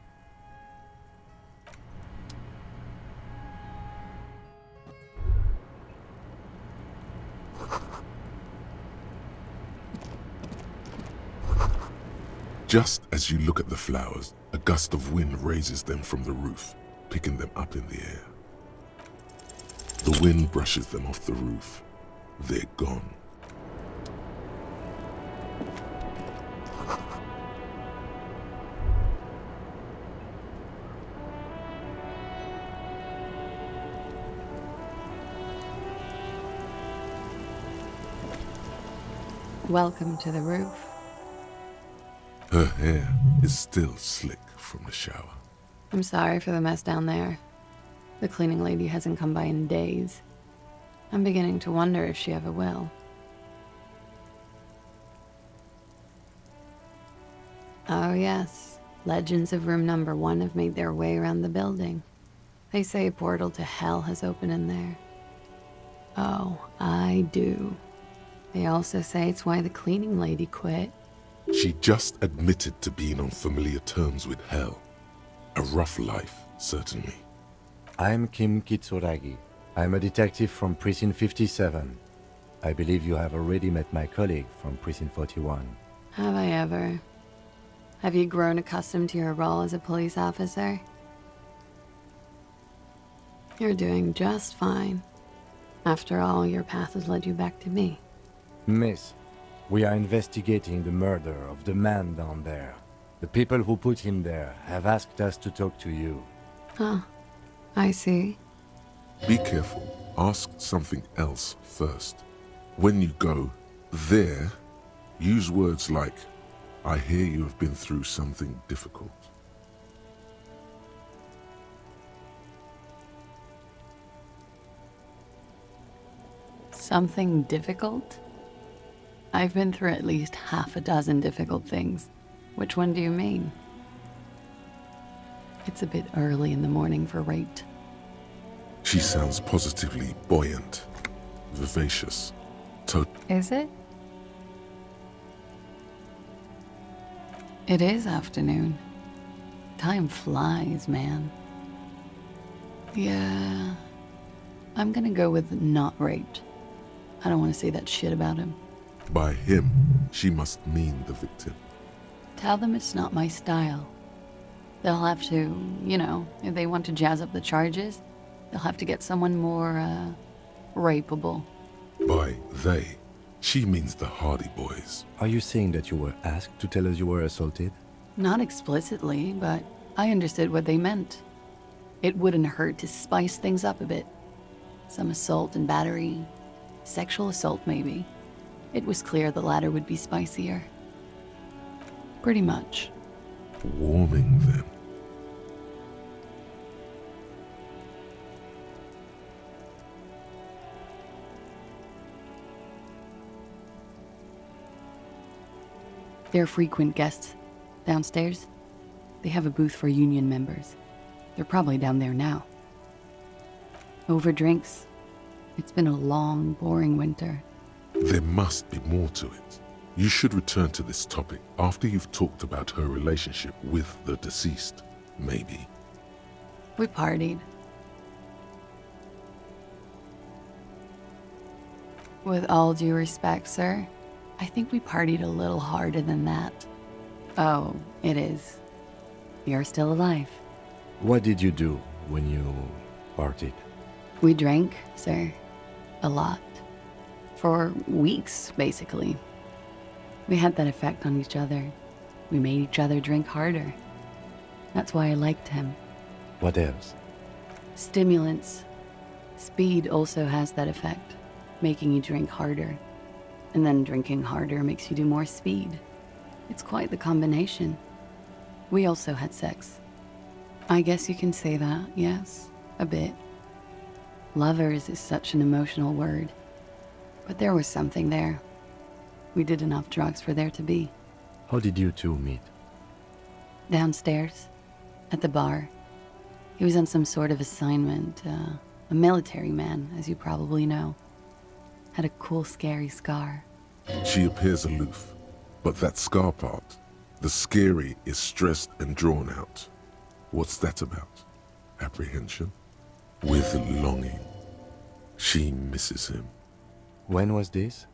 Just as you look at the flowers, a gust of wind raises them from the roof, picking them up in the air. The wind brushes them off the roof. They're gone. Welcome to the roof. Her hair is still slick from the shower. I'm sorry for the mess down there. The cleaning lady hasn't come by in days. I'm beginning to wonder if she ever will. Oh yes, legends of room number 1 have made their way around the building. They say a portal to hell has opened in there. Oh, I do. They also say it's why the cleaning lady quit. She just admitted to being on familiar terms with hell. A rough life, certainly. I'm Kim Kitsuragi. I'm a detective from Precinct 57. I believe you have already met my colleague from Precinct 41. Have I ever? Have you grown accustomed to your role as a police officer? You're doing just fine. After all, your path has led you back to me. Miss, we are investigating the murder of the man down there. The people who put him there have asked us to talk to you. Huh. I see. Be careful. Ask something else first. When you go there, use words like, I hear you have been through something difficult. Something difficult? I've been through at least half a dozen difficult things. Which one do you mean? It's a bit early in the morning for rate. She sounds positively buoyant, vivacious. Is it? It is afternoon. Time flies, man. Yeah, I'm gonna go with not raped. I don't want to say that shit about him. By him, she must mean the victim. Tell them it's not my style. They'll have to, you know, if they want to jazz up the charges, they'll have to get someone more, rapeable. By they, she means the Hardy Boys. Are you saying that you were asked to tell us you were assaulted? Not explicitly, but I understood what they meant. It wouldn't hurt to spice things up a bit. Some assault and battery. Sexual assault, maybe. It was clear the latter would be spicier. Pretty much. Warming then. They're frequent guests downstairs. They have a booth for union members. They're probably down there now. Over drinks. It's been a long, boring winter. There must be more to it. You should return to this topic after you've talked about her relationship with the deceased, maybe. We partied. With all due respect, sir, I think we partied a little harder than that. Oh, it is. You're still alive. What did you do when you partied? We drank, sir. A lot. For weeks, basically. We had that effect on each other. We made each other drink harder. That's why I liked him. What else? Stimulants. Speed also has that effect, making you drink harder. And then drinking harder makes you do more speed. It's quite the combination. We also had sex. I guess you can say that, yes, a bit. Lovers is such an emotional word. But there was something there. We did enough drugs for there to be. How did you two meet? Downstairs, at the bar. He was on some sort of assignment, a military man, as you probably know. Had a cool, scary scar. She appears aloof, but that scar part, the scary, is stressed and drawn out. What's that about? Apprehension? With longing. She misses him. When was this?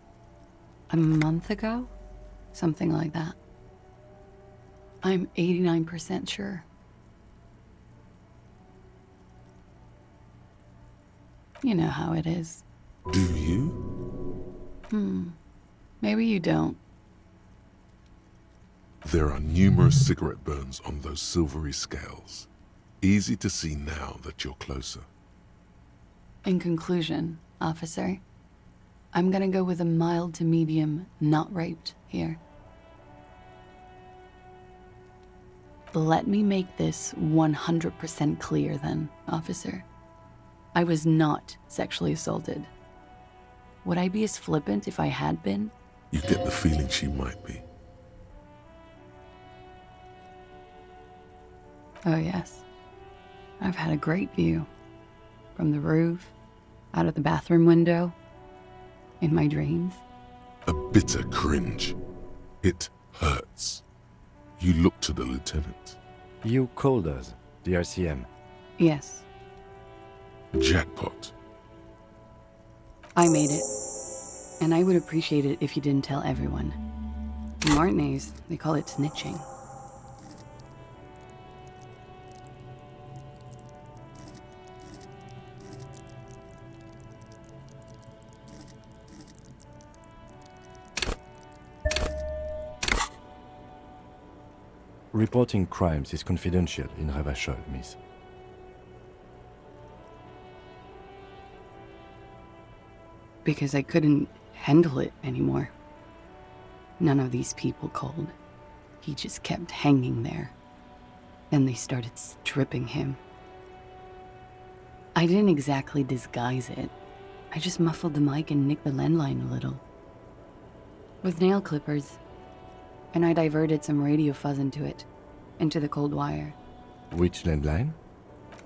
A month ago? Something like that. I'm 89% sure. You know how it is. Do you? Maybe you don't. There are numerous cigarette burns on those silvery scales. Easy to see now that you're closer. In conclusion, officer, I'm gonna go with a mild to medium not raped here. Let me make this 100% clear then, officer. I was not sexually assaulted. Would I be as flippant if I had been? You get the feeling she might be. Oh yes. I've had a great view. From the roof, out of the bathroom window, in my dreams. A bitter cringe. It hurts. You look to the lieutenant. You called us, the RCM. Yes, Jackpot. I made it. And I would appreciate it if you didn't tell everyone. In Martinez, they call it snitching. Reporting crimes is confidential in Ravachol, miss. Because I couldn't handle it anymore. None of these people called. He just kept hanging there. Then they started stripping him. I didn't exactly disguise it. I just muffled the mic and nicked the landline a little. With nail clippers. And I diverted some radio fuzz into it. Into the cold wire. Which landline?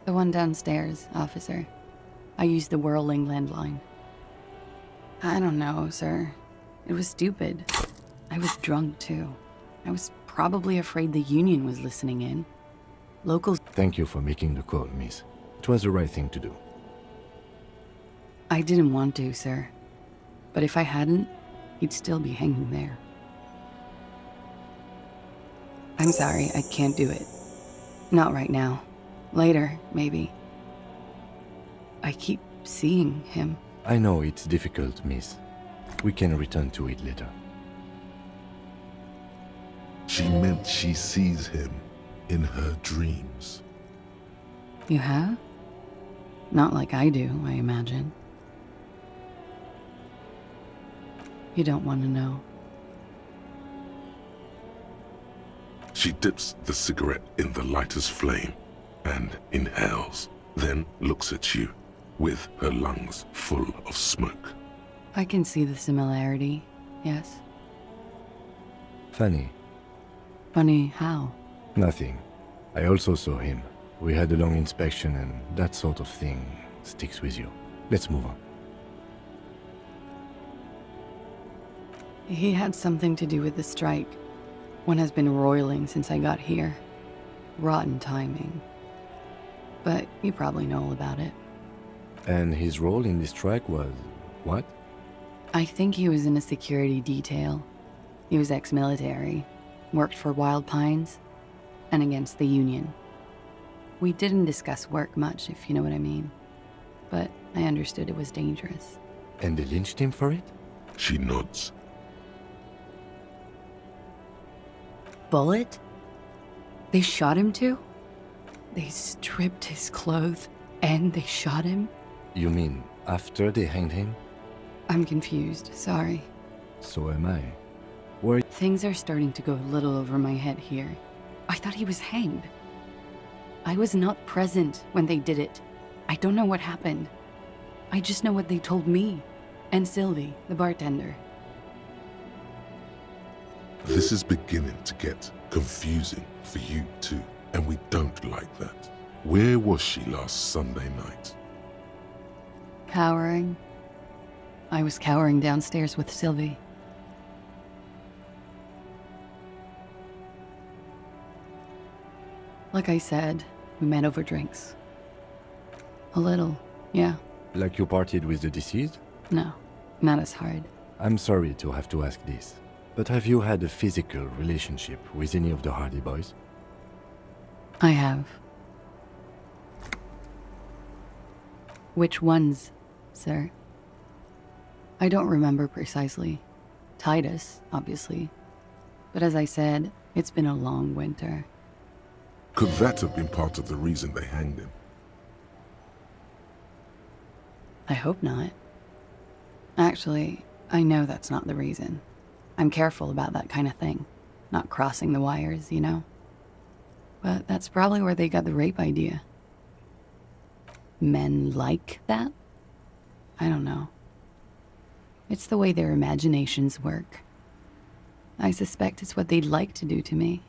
The one downstairs, officer. I used the whirling landline. I don't know, sir. It was stupid. I was drunk, too. I was probably afraid the union was listening in. Locals... Thank you for making the call, miss. It was the right thing to do. I didn't want to, sir. But if I hadn't, he'd still be hanging there. I'm sorry, I can't do it. Not right now. Later, maybe. I keep seeing him. I know it's difficult, miss. We can return to it later. She meant she sees him in her dreams. You have? Not like I do, I imagine. You don't want to know. She dips the cigarette in the lighter's flame and inhales, then looks at you with her lungs full of smoke. I can see the similarity, yes. Funny. Funny how? Nothing. I also saw him. We had a long inspection and that sort of thing sticks with you. Let's move on. He had something to do with the strike. One has been roiling since I got here. Rotten timing. But you probably know all about it. And his role in this strike was what? I think he was in a security detail. He was ex-military, worked for Wild Pines, and against the Union. We didn't discuss work much, if you know what I mean. But I understood it was dangerous. And they lynched him for it? She nods. Bullet? They shot him too? They stripped his clothes and they shot him? You mean after they hanged him? I'm confused, sorry. So am I. Things are starting to go a little over my head here. I thought he was hanged. I was not present when they did it. I don't know what happened. I just know what they told me. And Sylvie, the bartender. This is beginning to get confusing for you too, and we don't like that. Where was she last Sunday night? Cowering. I was cowering downstairs with Sylvie. Like I said, we met over drinks. A little, yeah. Like you partied with the deceased? No, not as hard. I'm sorry to have to ask this, but have you had a physical relationship with any of the Hardy Boys? I have. Which ones, sir? I don't remember precisely. Titus, obviously. But as I said, it's been a long winter. Could that have been part of the reason they hanged him? I hope not. Actually, I know that's not the reason. I'm careful about that kind of thing. Not crossing the wires, you know? But that's probably where they got the rape idea. Men like that? I don't know. It's the way their imaginations work. I suspect it's what they'd like to do to me.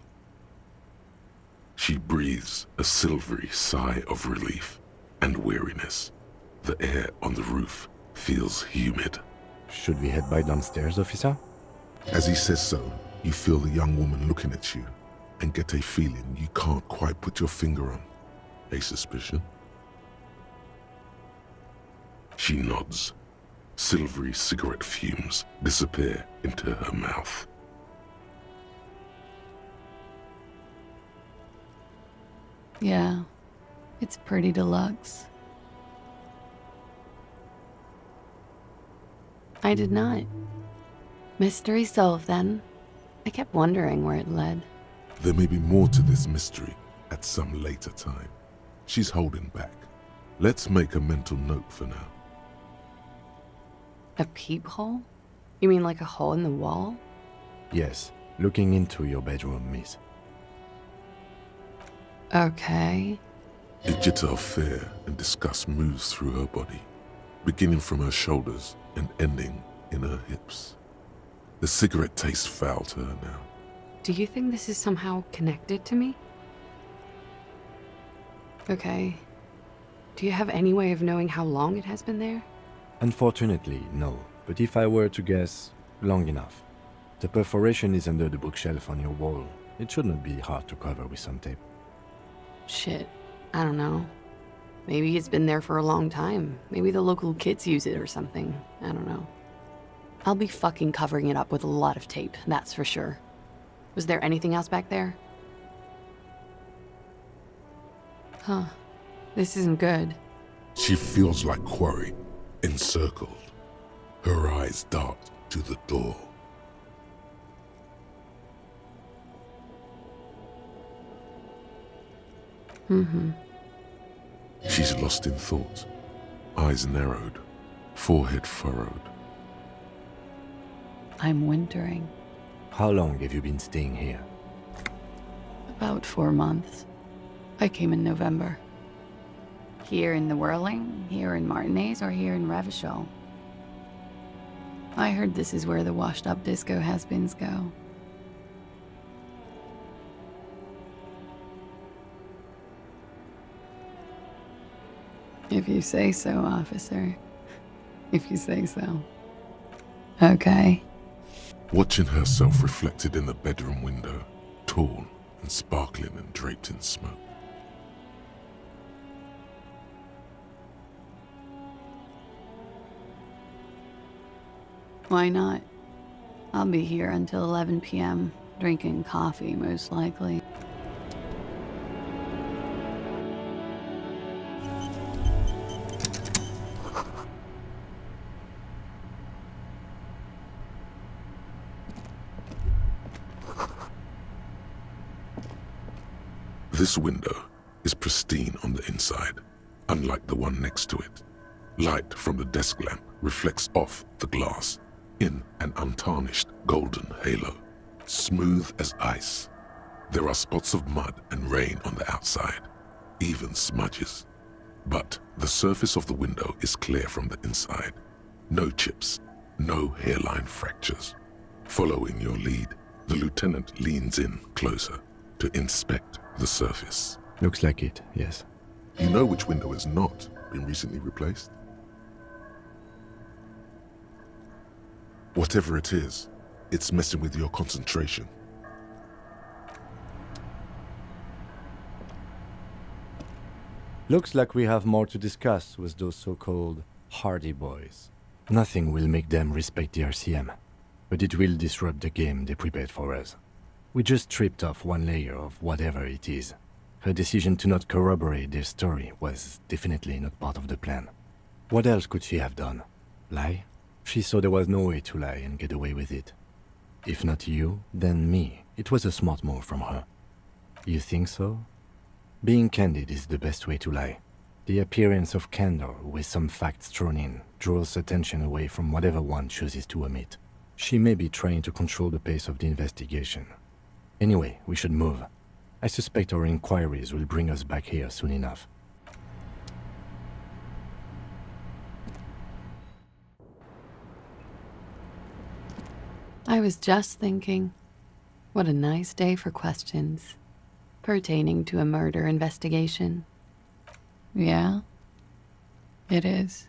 She breathes a silvery sigh of relief and weariness. The air on the roof feels humid. Should we head by downstairs, officer? As he says so, you feel the young woman looking at you and get a feeling you can't quite put your finger on. A suspicion? She nods. Silvery cigarette fumes disappear into her mouth. Yeah, it's pretty deluxe. I did not. Mystery solved then. I kept wondering where it led. There may be more to this mystery at some later time. She's holding back. Let's make a mental note for now. A peephole? You mean like a hole in the wall? Yes, looking into your bedroom, miss. Okay. A jitter of fear and disgust moves through her body, beginning from her shoulders and ending in her hips. The cigarette tastes foul to her now. Do you think this is somehow connected to me? Okay. Do you have any way of knowing how long it has been there? Unfortunately, no. But if I were to guess, long enough. The perforation is under the bookshelf on your wall. It shouldn't be hard to cover with some tape. Shit. I don't know. Maybe it's been there for a long time. Maybe the local kids use it or something. I don't know. I'll be fucking covering it up with a lot of tape, that's for sure. Was there anything else back there? Huh. This isn't good. She feels like quarry, encircled. Her eyes dart to the door. She's lost in thought. Eyes narrowed, forehead furrowed. I'm wintering. How long have you been staying here? About 4 months. I came in November. Here in the Whirling, here in Martinez, or here in Revachol. I heard this is where the washed-up disco has-beens go. If you say so, officer. If you say so. Okay. Watching herself reflected in the bedroom window, tall and sparkling and draped in smoke. Why not? I'll be here until 11 p.m., drinking coffee, most likely. This window is pristine on the inside, unlike the one next to it. Light from the desk lamp reflects off the glass in an untarnished golden halo, smooth as ice. There are spots of mud and rain on the outside, even smudges. But the surface of the window is clear from the inside. No chips, no hairline fractures. Following your lead, the lieutenant leans in closer to inspect the surface. Looks like it, yes. You know which window has not been recently replaced? Whatever it is, it's messing with your concentration. Looks like we have more to discuss with those so-called Hardy Boys. Nothing will make them respect the RCM, but it will disrupt the game they prepared for us. We just stripped off one layer of whatever it is. Her decision to not corroborate their story was definitely not part of the plan. What else could she have done? Lie? She saw there was no way to lie and get away with it. If not you, then me. It was a smart move from her. You think so? Being candid is the best way to lie. The appearance of candor with some facts thrown in draws attention away from whatever one chooses to omit. She may be trying to control the pace of the investigation. Anyway, we should move. I suspect our inquiries will bring us back here soon enough. I was just thinking, what a nice day for questions pertaining to a murder investigation. Yeah, it is.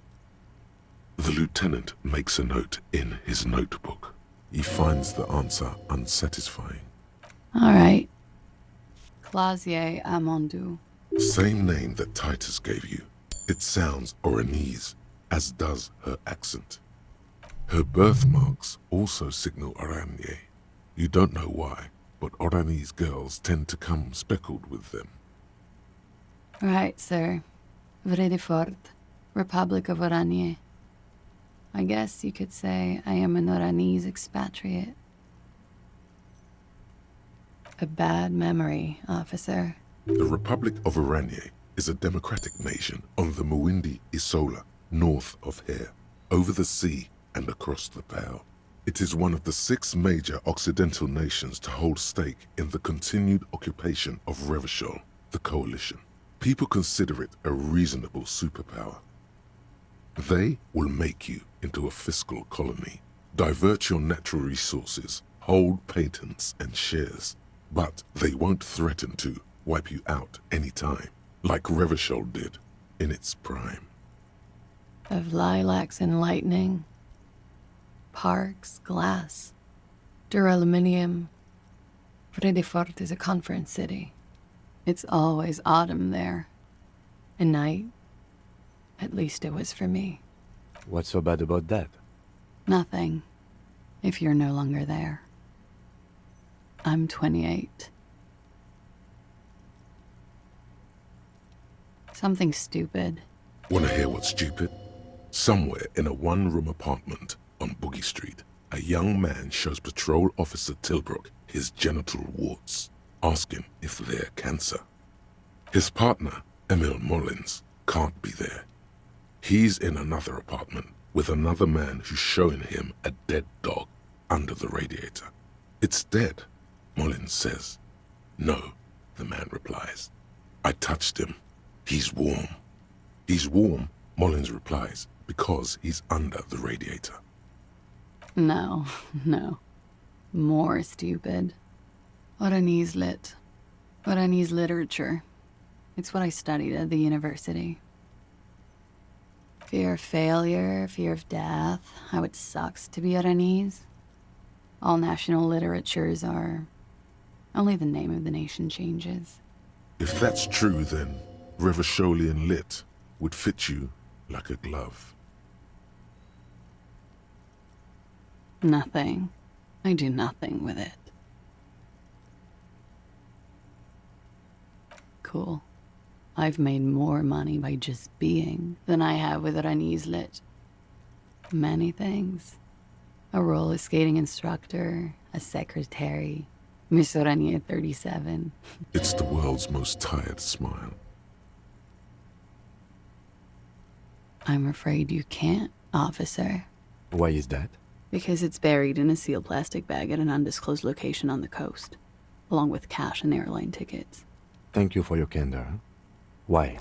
The lieutenant makes a note in his notebook. He finds the answer unsatisfying. All right. Clausier Amandou. Same name that Titus gave you. It sounds Oranese, as does her accent. Her birthmarks also signal Oranje. You don't know why, but Oranese girls tend to come speckled with them. Right, sir. Vredefort, Republic of Oranje. I guess you could say I am an Oranese expatriate. A bad memory, officer. The Republic of Oranje is a democratic nation on the Muindi Isola, north of here, over the sea and across the Pale. It is one of the 6 major Occidental nations to hold stake in the continued occupation of Revachol, the coalition. People consider it a reasonable superpower. They will make you into a fiscal colony, divert your natural resources, hold patents and shares, but they won't threaten to wipe you out anytime, like Revachol did in its prime. Of lilacs and lightning, parks, glass, duraluminum. Vredefort is a conference city. It's always autumn there. And night. At least it was for me. What's so bad about that? Nothing, if you're no longer there. I'm 28. Something stupid. Want to hear what's stupid? Somewhere in a one-room apartment on Boogie Street, a young man shows Patrol Officer Tilbrook his genital warts, asking if they're cancer. His partner, Emil Mullins, can't be there. He's in another apartment with another man who's showing him a dead dog under the radiator. It's dead, Mullins says. No, the man replies. I touched him. He's warm. He's warm, Mullins replies, because he's under the radiator. No, no. More stupid. Oranese lit. Oranese literature. It's what I studied at the university. Fear of failure, fear of death, how it sucks to be Oranese. All national literatures are. Only the name of the nation changes. If that's true, then Revacholian lit would fit you like a glove. Nothing. I do nothing with it. Cool. I've made more money by just being than I have with Oranese lit. Many things. A roller skating instructor, a secretary, Miss Oranier 37. It's the world's most tired smile. I'm afraid you can't, officer. Why is that? Because it's buried in a sealed plastic bag at an undisclosed location on the coast, along with cash and airline tickets. Thank you for your candor. Why?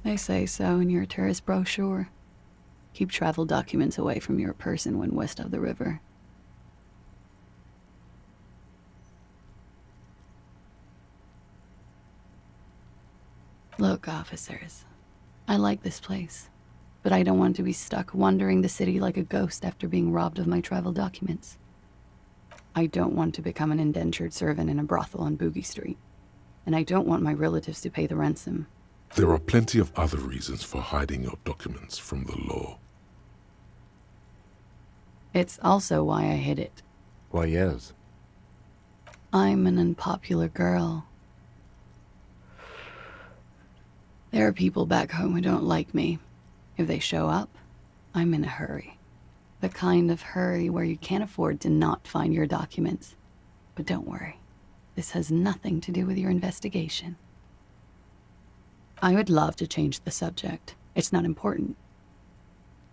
They say so in your tourist brochure. Keep travel documents away from your person when west of the river. Look, officers, I like this place, but I don't want to be stuck wandering the city like a ghost after being robbed of my travel documents. I don't want to become an indentured servant in a brothel on Boogie Street, and I don't want my relatives to pay the ransom. There are plenty of other reasons for hiding your documents from the law. It's also why I hid it. Why else? I'm an unpopular girl. There are people back home who don't like me. If they show up, I'm in a hurry. The kind of hurry where you can't afford to not find your documents. But don't worry, this has nothing to do with your investigation. I would love to change the subject. It's not important.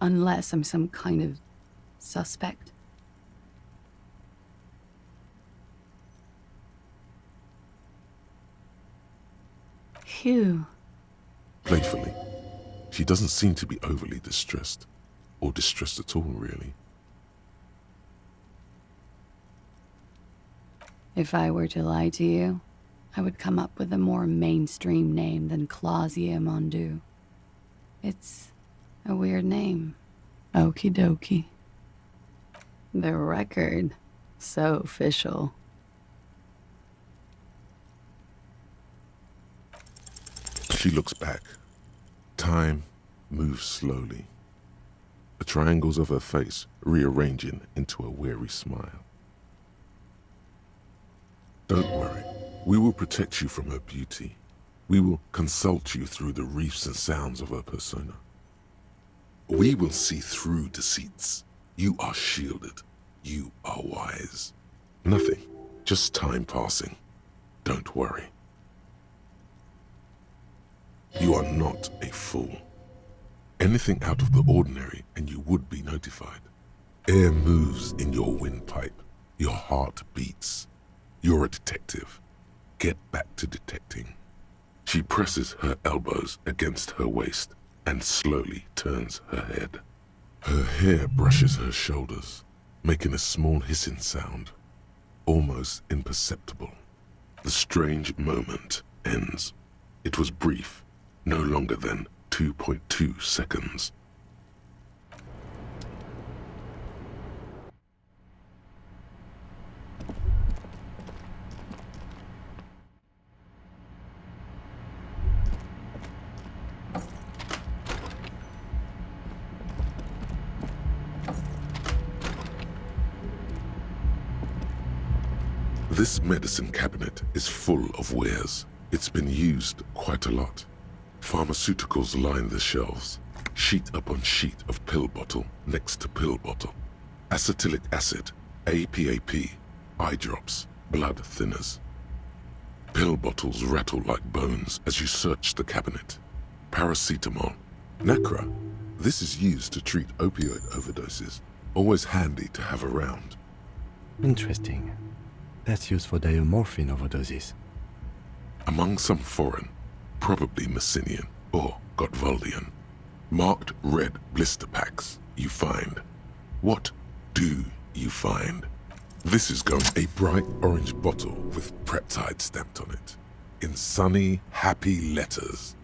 Unless I'm some kind of suspect. Phew. Playfully. She doesn't seem to be overly distressed. Or distressed at all, really. If I were to lie to you, I would come up with a more mainstream name than Clausia Mondu. It's a weird name. Okie dokie. The record. So official. She looks back. Time moves slowly. The triangles of her face rearranging into a weary smile. Don't worry. We will protect you from her beauty. We will consult you through the reefs and sounds of her persona. We will see through deceits. You are shielded. You are wise. Nothing. Just time passing. Don't worry. You are not a fool. Anything out of the ordinary and you would be notified. Air moves in your windpipe. Your heart beats. You're a detective. Get back to detecting. She presses her elbows against her waist and slowly turns her head. Her hair brushes her shoulders, making a small hissing sound, almost imperceptible. The strange moment ends. It was brief, no longer than 2.2 seconds. This medicine cabinet is full of wares. It's been used quite a lot. Pharmaceuticals line the shelves, sheet upon sheet of pill bottle next to pill bottle. Acetylic acid, APAP, eye drops, blood thinners. Pill bottles rattle like bones as you search the cabinet. Paracetamol, Nacra. This is used to treat opioid overdoses. Always handy to have around. Interesting. That's used for diamorphine overdoses. Among some foreign, probably Messinian or Gotvaldian, marked red blister packs you find. What do you find? This is going a bright orange bottle with Preptide stamped on it, in sunny, happy letters.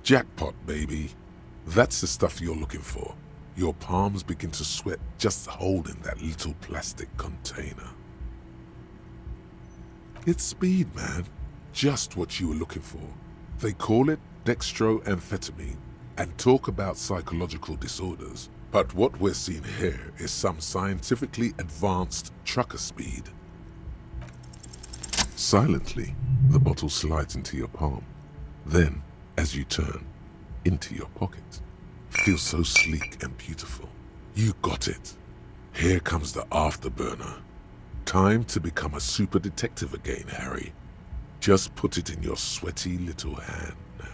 Jackpot, baby. That's the stuff you're looking for. Your palms begin to sweat just holding that little plastic container. It's speed, man. Just what you were looking for. They call it dextroamphetamine and talk about psychological disorders. But what we're seeing here is some scientifically advanced trucker speed. Silently, the bottle slides into your palm. Then, as you turn, into your pocket. Feels so sleek and beautiful. You got it. Here comes the afterburner. Time to become a super detective again, Harry. Just put it in your sweaty little hand now.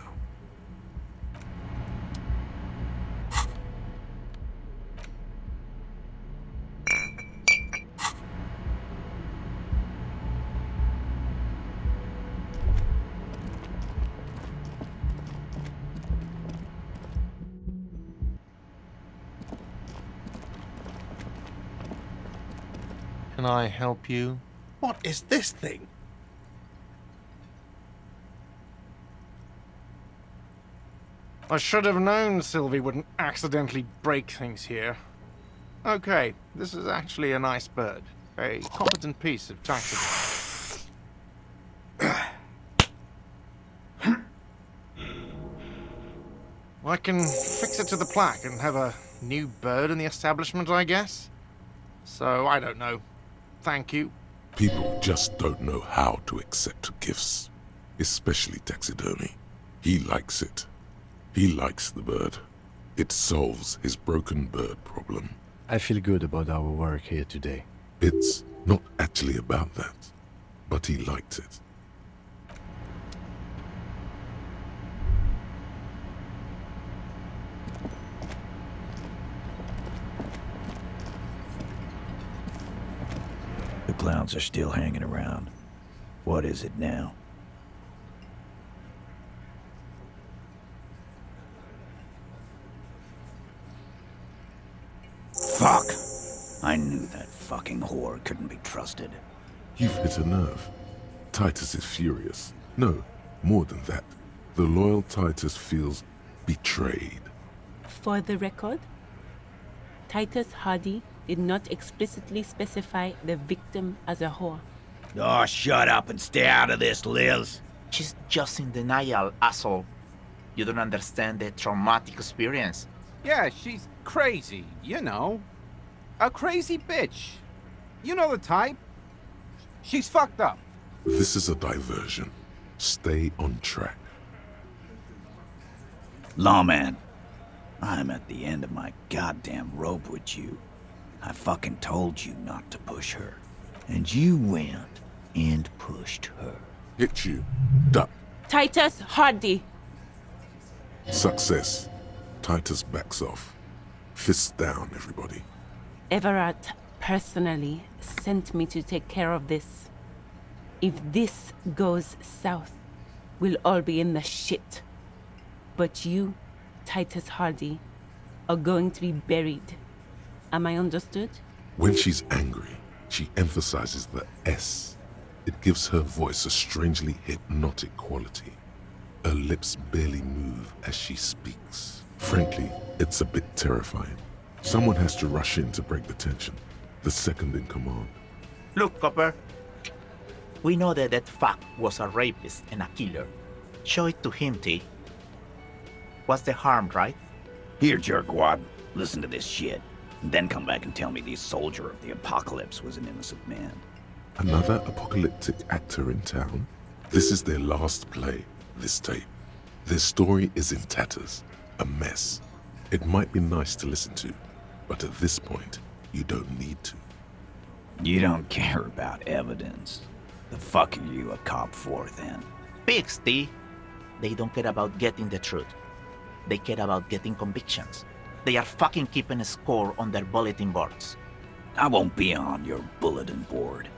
Can I help you? What is this thing? I should have known Sylvie wouldn't accidentally break things here. Okay, this is actually a nice bird. A competent piece of tactical. I can fix it to the plaque and have a new bird in the establishment, I guess? So, I don't know. Thank you. People just don't know how to accept gifts, especially taxidermy. He likes it. He likes the bird. It solves his broken bird problem. I feel good about our work here today. It's not actually about that, but he liked it. The clowns are still hanging around. What is it now? Fuck! I knew that fucking whore couldn't be trusted. You've hit a nerve. Titus is furious. No, more than that. The loyal Titus feels betrayed. For the record, Titus Hardy did not explicitly specify the victim as a whore. Oh, shut up and stay out of this, Liz. She's just in denial, asshole. You don't understand the traumatic experience. Yeah, she's crazy, you know. A crazy bitch. You know the type. She's fucked up. This is a diversion. Stay on track. Lawman, I'm at the end of my goddamn rope with you. I fucking told you not to push her. And you went and pushed her. Hit you. Duck. Titus Hardy! Success. Titus backs off. Fists down, everybody. Everard personally sent me to take care of this. If this goes south, we'll all be in the shit. But you, Titus Hardy, are going to be buried. Am I understood? When she's angry, she emphasizes the S. It gives her voice a strangely hypnotic quality. Her lips barely move as she speaks. Frankly, it's a bit terrifying. Someone has to rush in to break the tension. The second in command. Look, Copper. We know that that fuck was a rapist and a killer. Show it to him, T. What's the harm, right? Here, jerkwad. Listen to this shit. And then come back and tell me the soldier of the apocalypse was an innocent man. Another apocalyptic actor in town? This is their last play, this tape. Their story is in tatters, a mess. It might be nice to listen to, but at this point, you don't need to. You don't care about evidence. The fuck are you a cop for, then? Pigs, T. They don't care about getting the truth. They care about getting convictions. They are fucking keeping a score on their bulletin boards. I won't be on your bulletin board.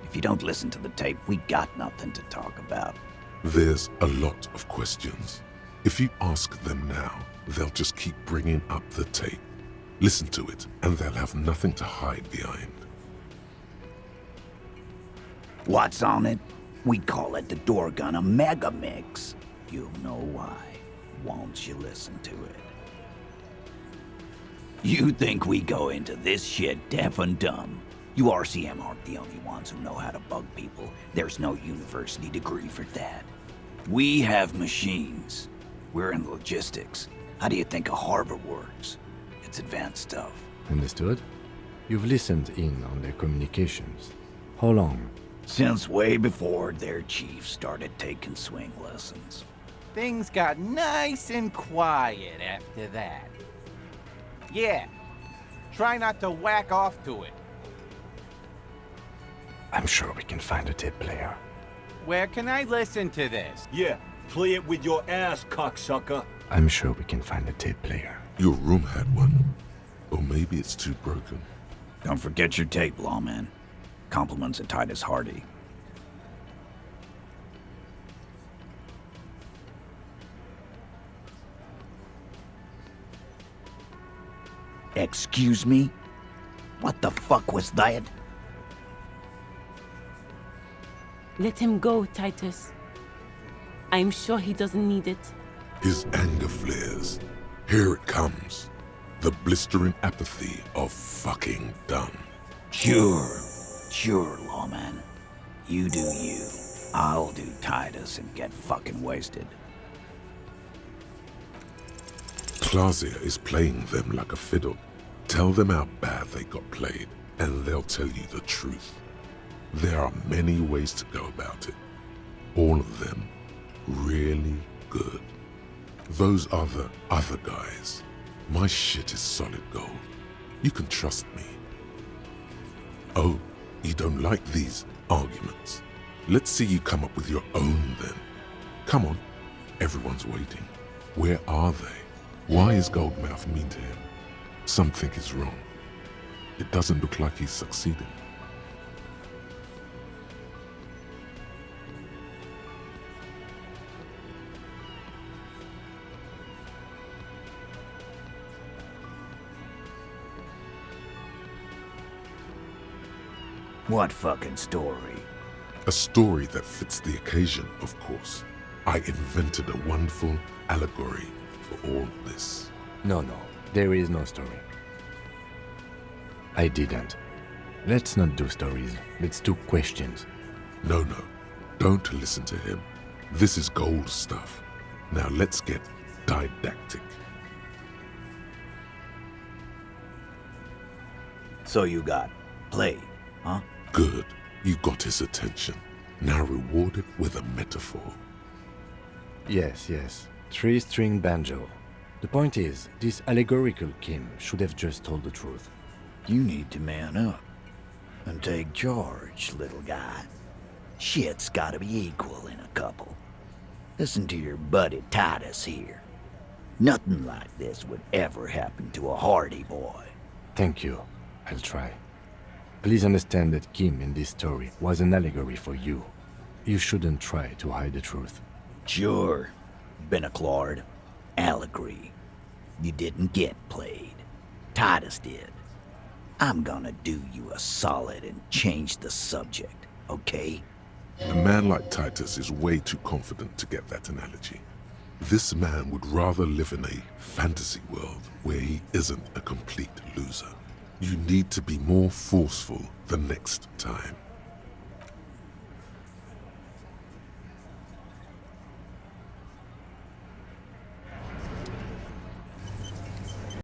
If you don't listen to the tape, we got nothing to talk about. There's a lot of questions. If you ask them now, they'll just keep bringing up the tape. Listen to it, and they'll have nothing to hide behind. What's on it? We call it the door gun a mega mix. You'll know why once you listen to it. You think we go into this shit deaf and dumb? You RCM aren't the only ones who know how to bug people. There's no university degree for that. We have machines. We're in logistics. How do you think a harbor works? It's advanced stuff. Understood? You've listened in on their communications. How long? Since way before their chief started taking swing lessons. Things got nice and quiet after that. Yeah, try not to whack off to it. I'm sure we can find a tape player. Where can I listen to this? Yeah, play it with your ass, cocksucker. I'm sure we can find a tape player. Your room had one. Or maybe it's too broken. Don't forget your tape, lawman. Compliments of Titus Hardy. Excuse me? What the fuck was that? Let him go, Titus. I'm sure he doesn't need it. His anger flares. Here it comes. The blistering apathy of fucking done. Sure, lawman. You do you. I'll do Titus and get fucking wasted. Clausia is playing them like a fiddle. Tell them how bad they got played, and they'll tell you the truth. There are many ways to go about it. All of them really good. Those are the other guys. My shit is solid gold. You can trust me. Oh, you don't like these arguments? Let's see you come up with your own then. Come on, everyone's waiting. Where are they? Why is Goldmouth mean to him? Something is wrong. It doesn't look like he's succeeding. What fucking story? A story that fits the occasion, of course. I invented a wonderful allegory for all this. No, there is no story. I didn't. Let's not do stories. Let's do questions. No, don't listen to him. This is gold stuff. Now let's get didactic. So you got played, huh? Good. You got his attention. Now reward it with a metaphor. Yes. Three-string banjo. The point is, this allegorical Kim should have just told the truth. You need to man up and take charge, little guy. Shit's gotta be equal in a couple. Listen to your buddy Titus here. Nothing like this would ever happen to a Hardy boy. Thank you. I'll try. Please understand that Kim in this story was an allegory for you. You shouldn't try to hide the truth. Sure, Benaclard. Allegory. You didn't get played. Titus did. I'm gonna do you a solid and change the subject, okay? A man like Titus is way too confident to get that analogy. This man would rather live in a fantasy world where he isn't a complete loser. You need to be more forceful the next time.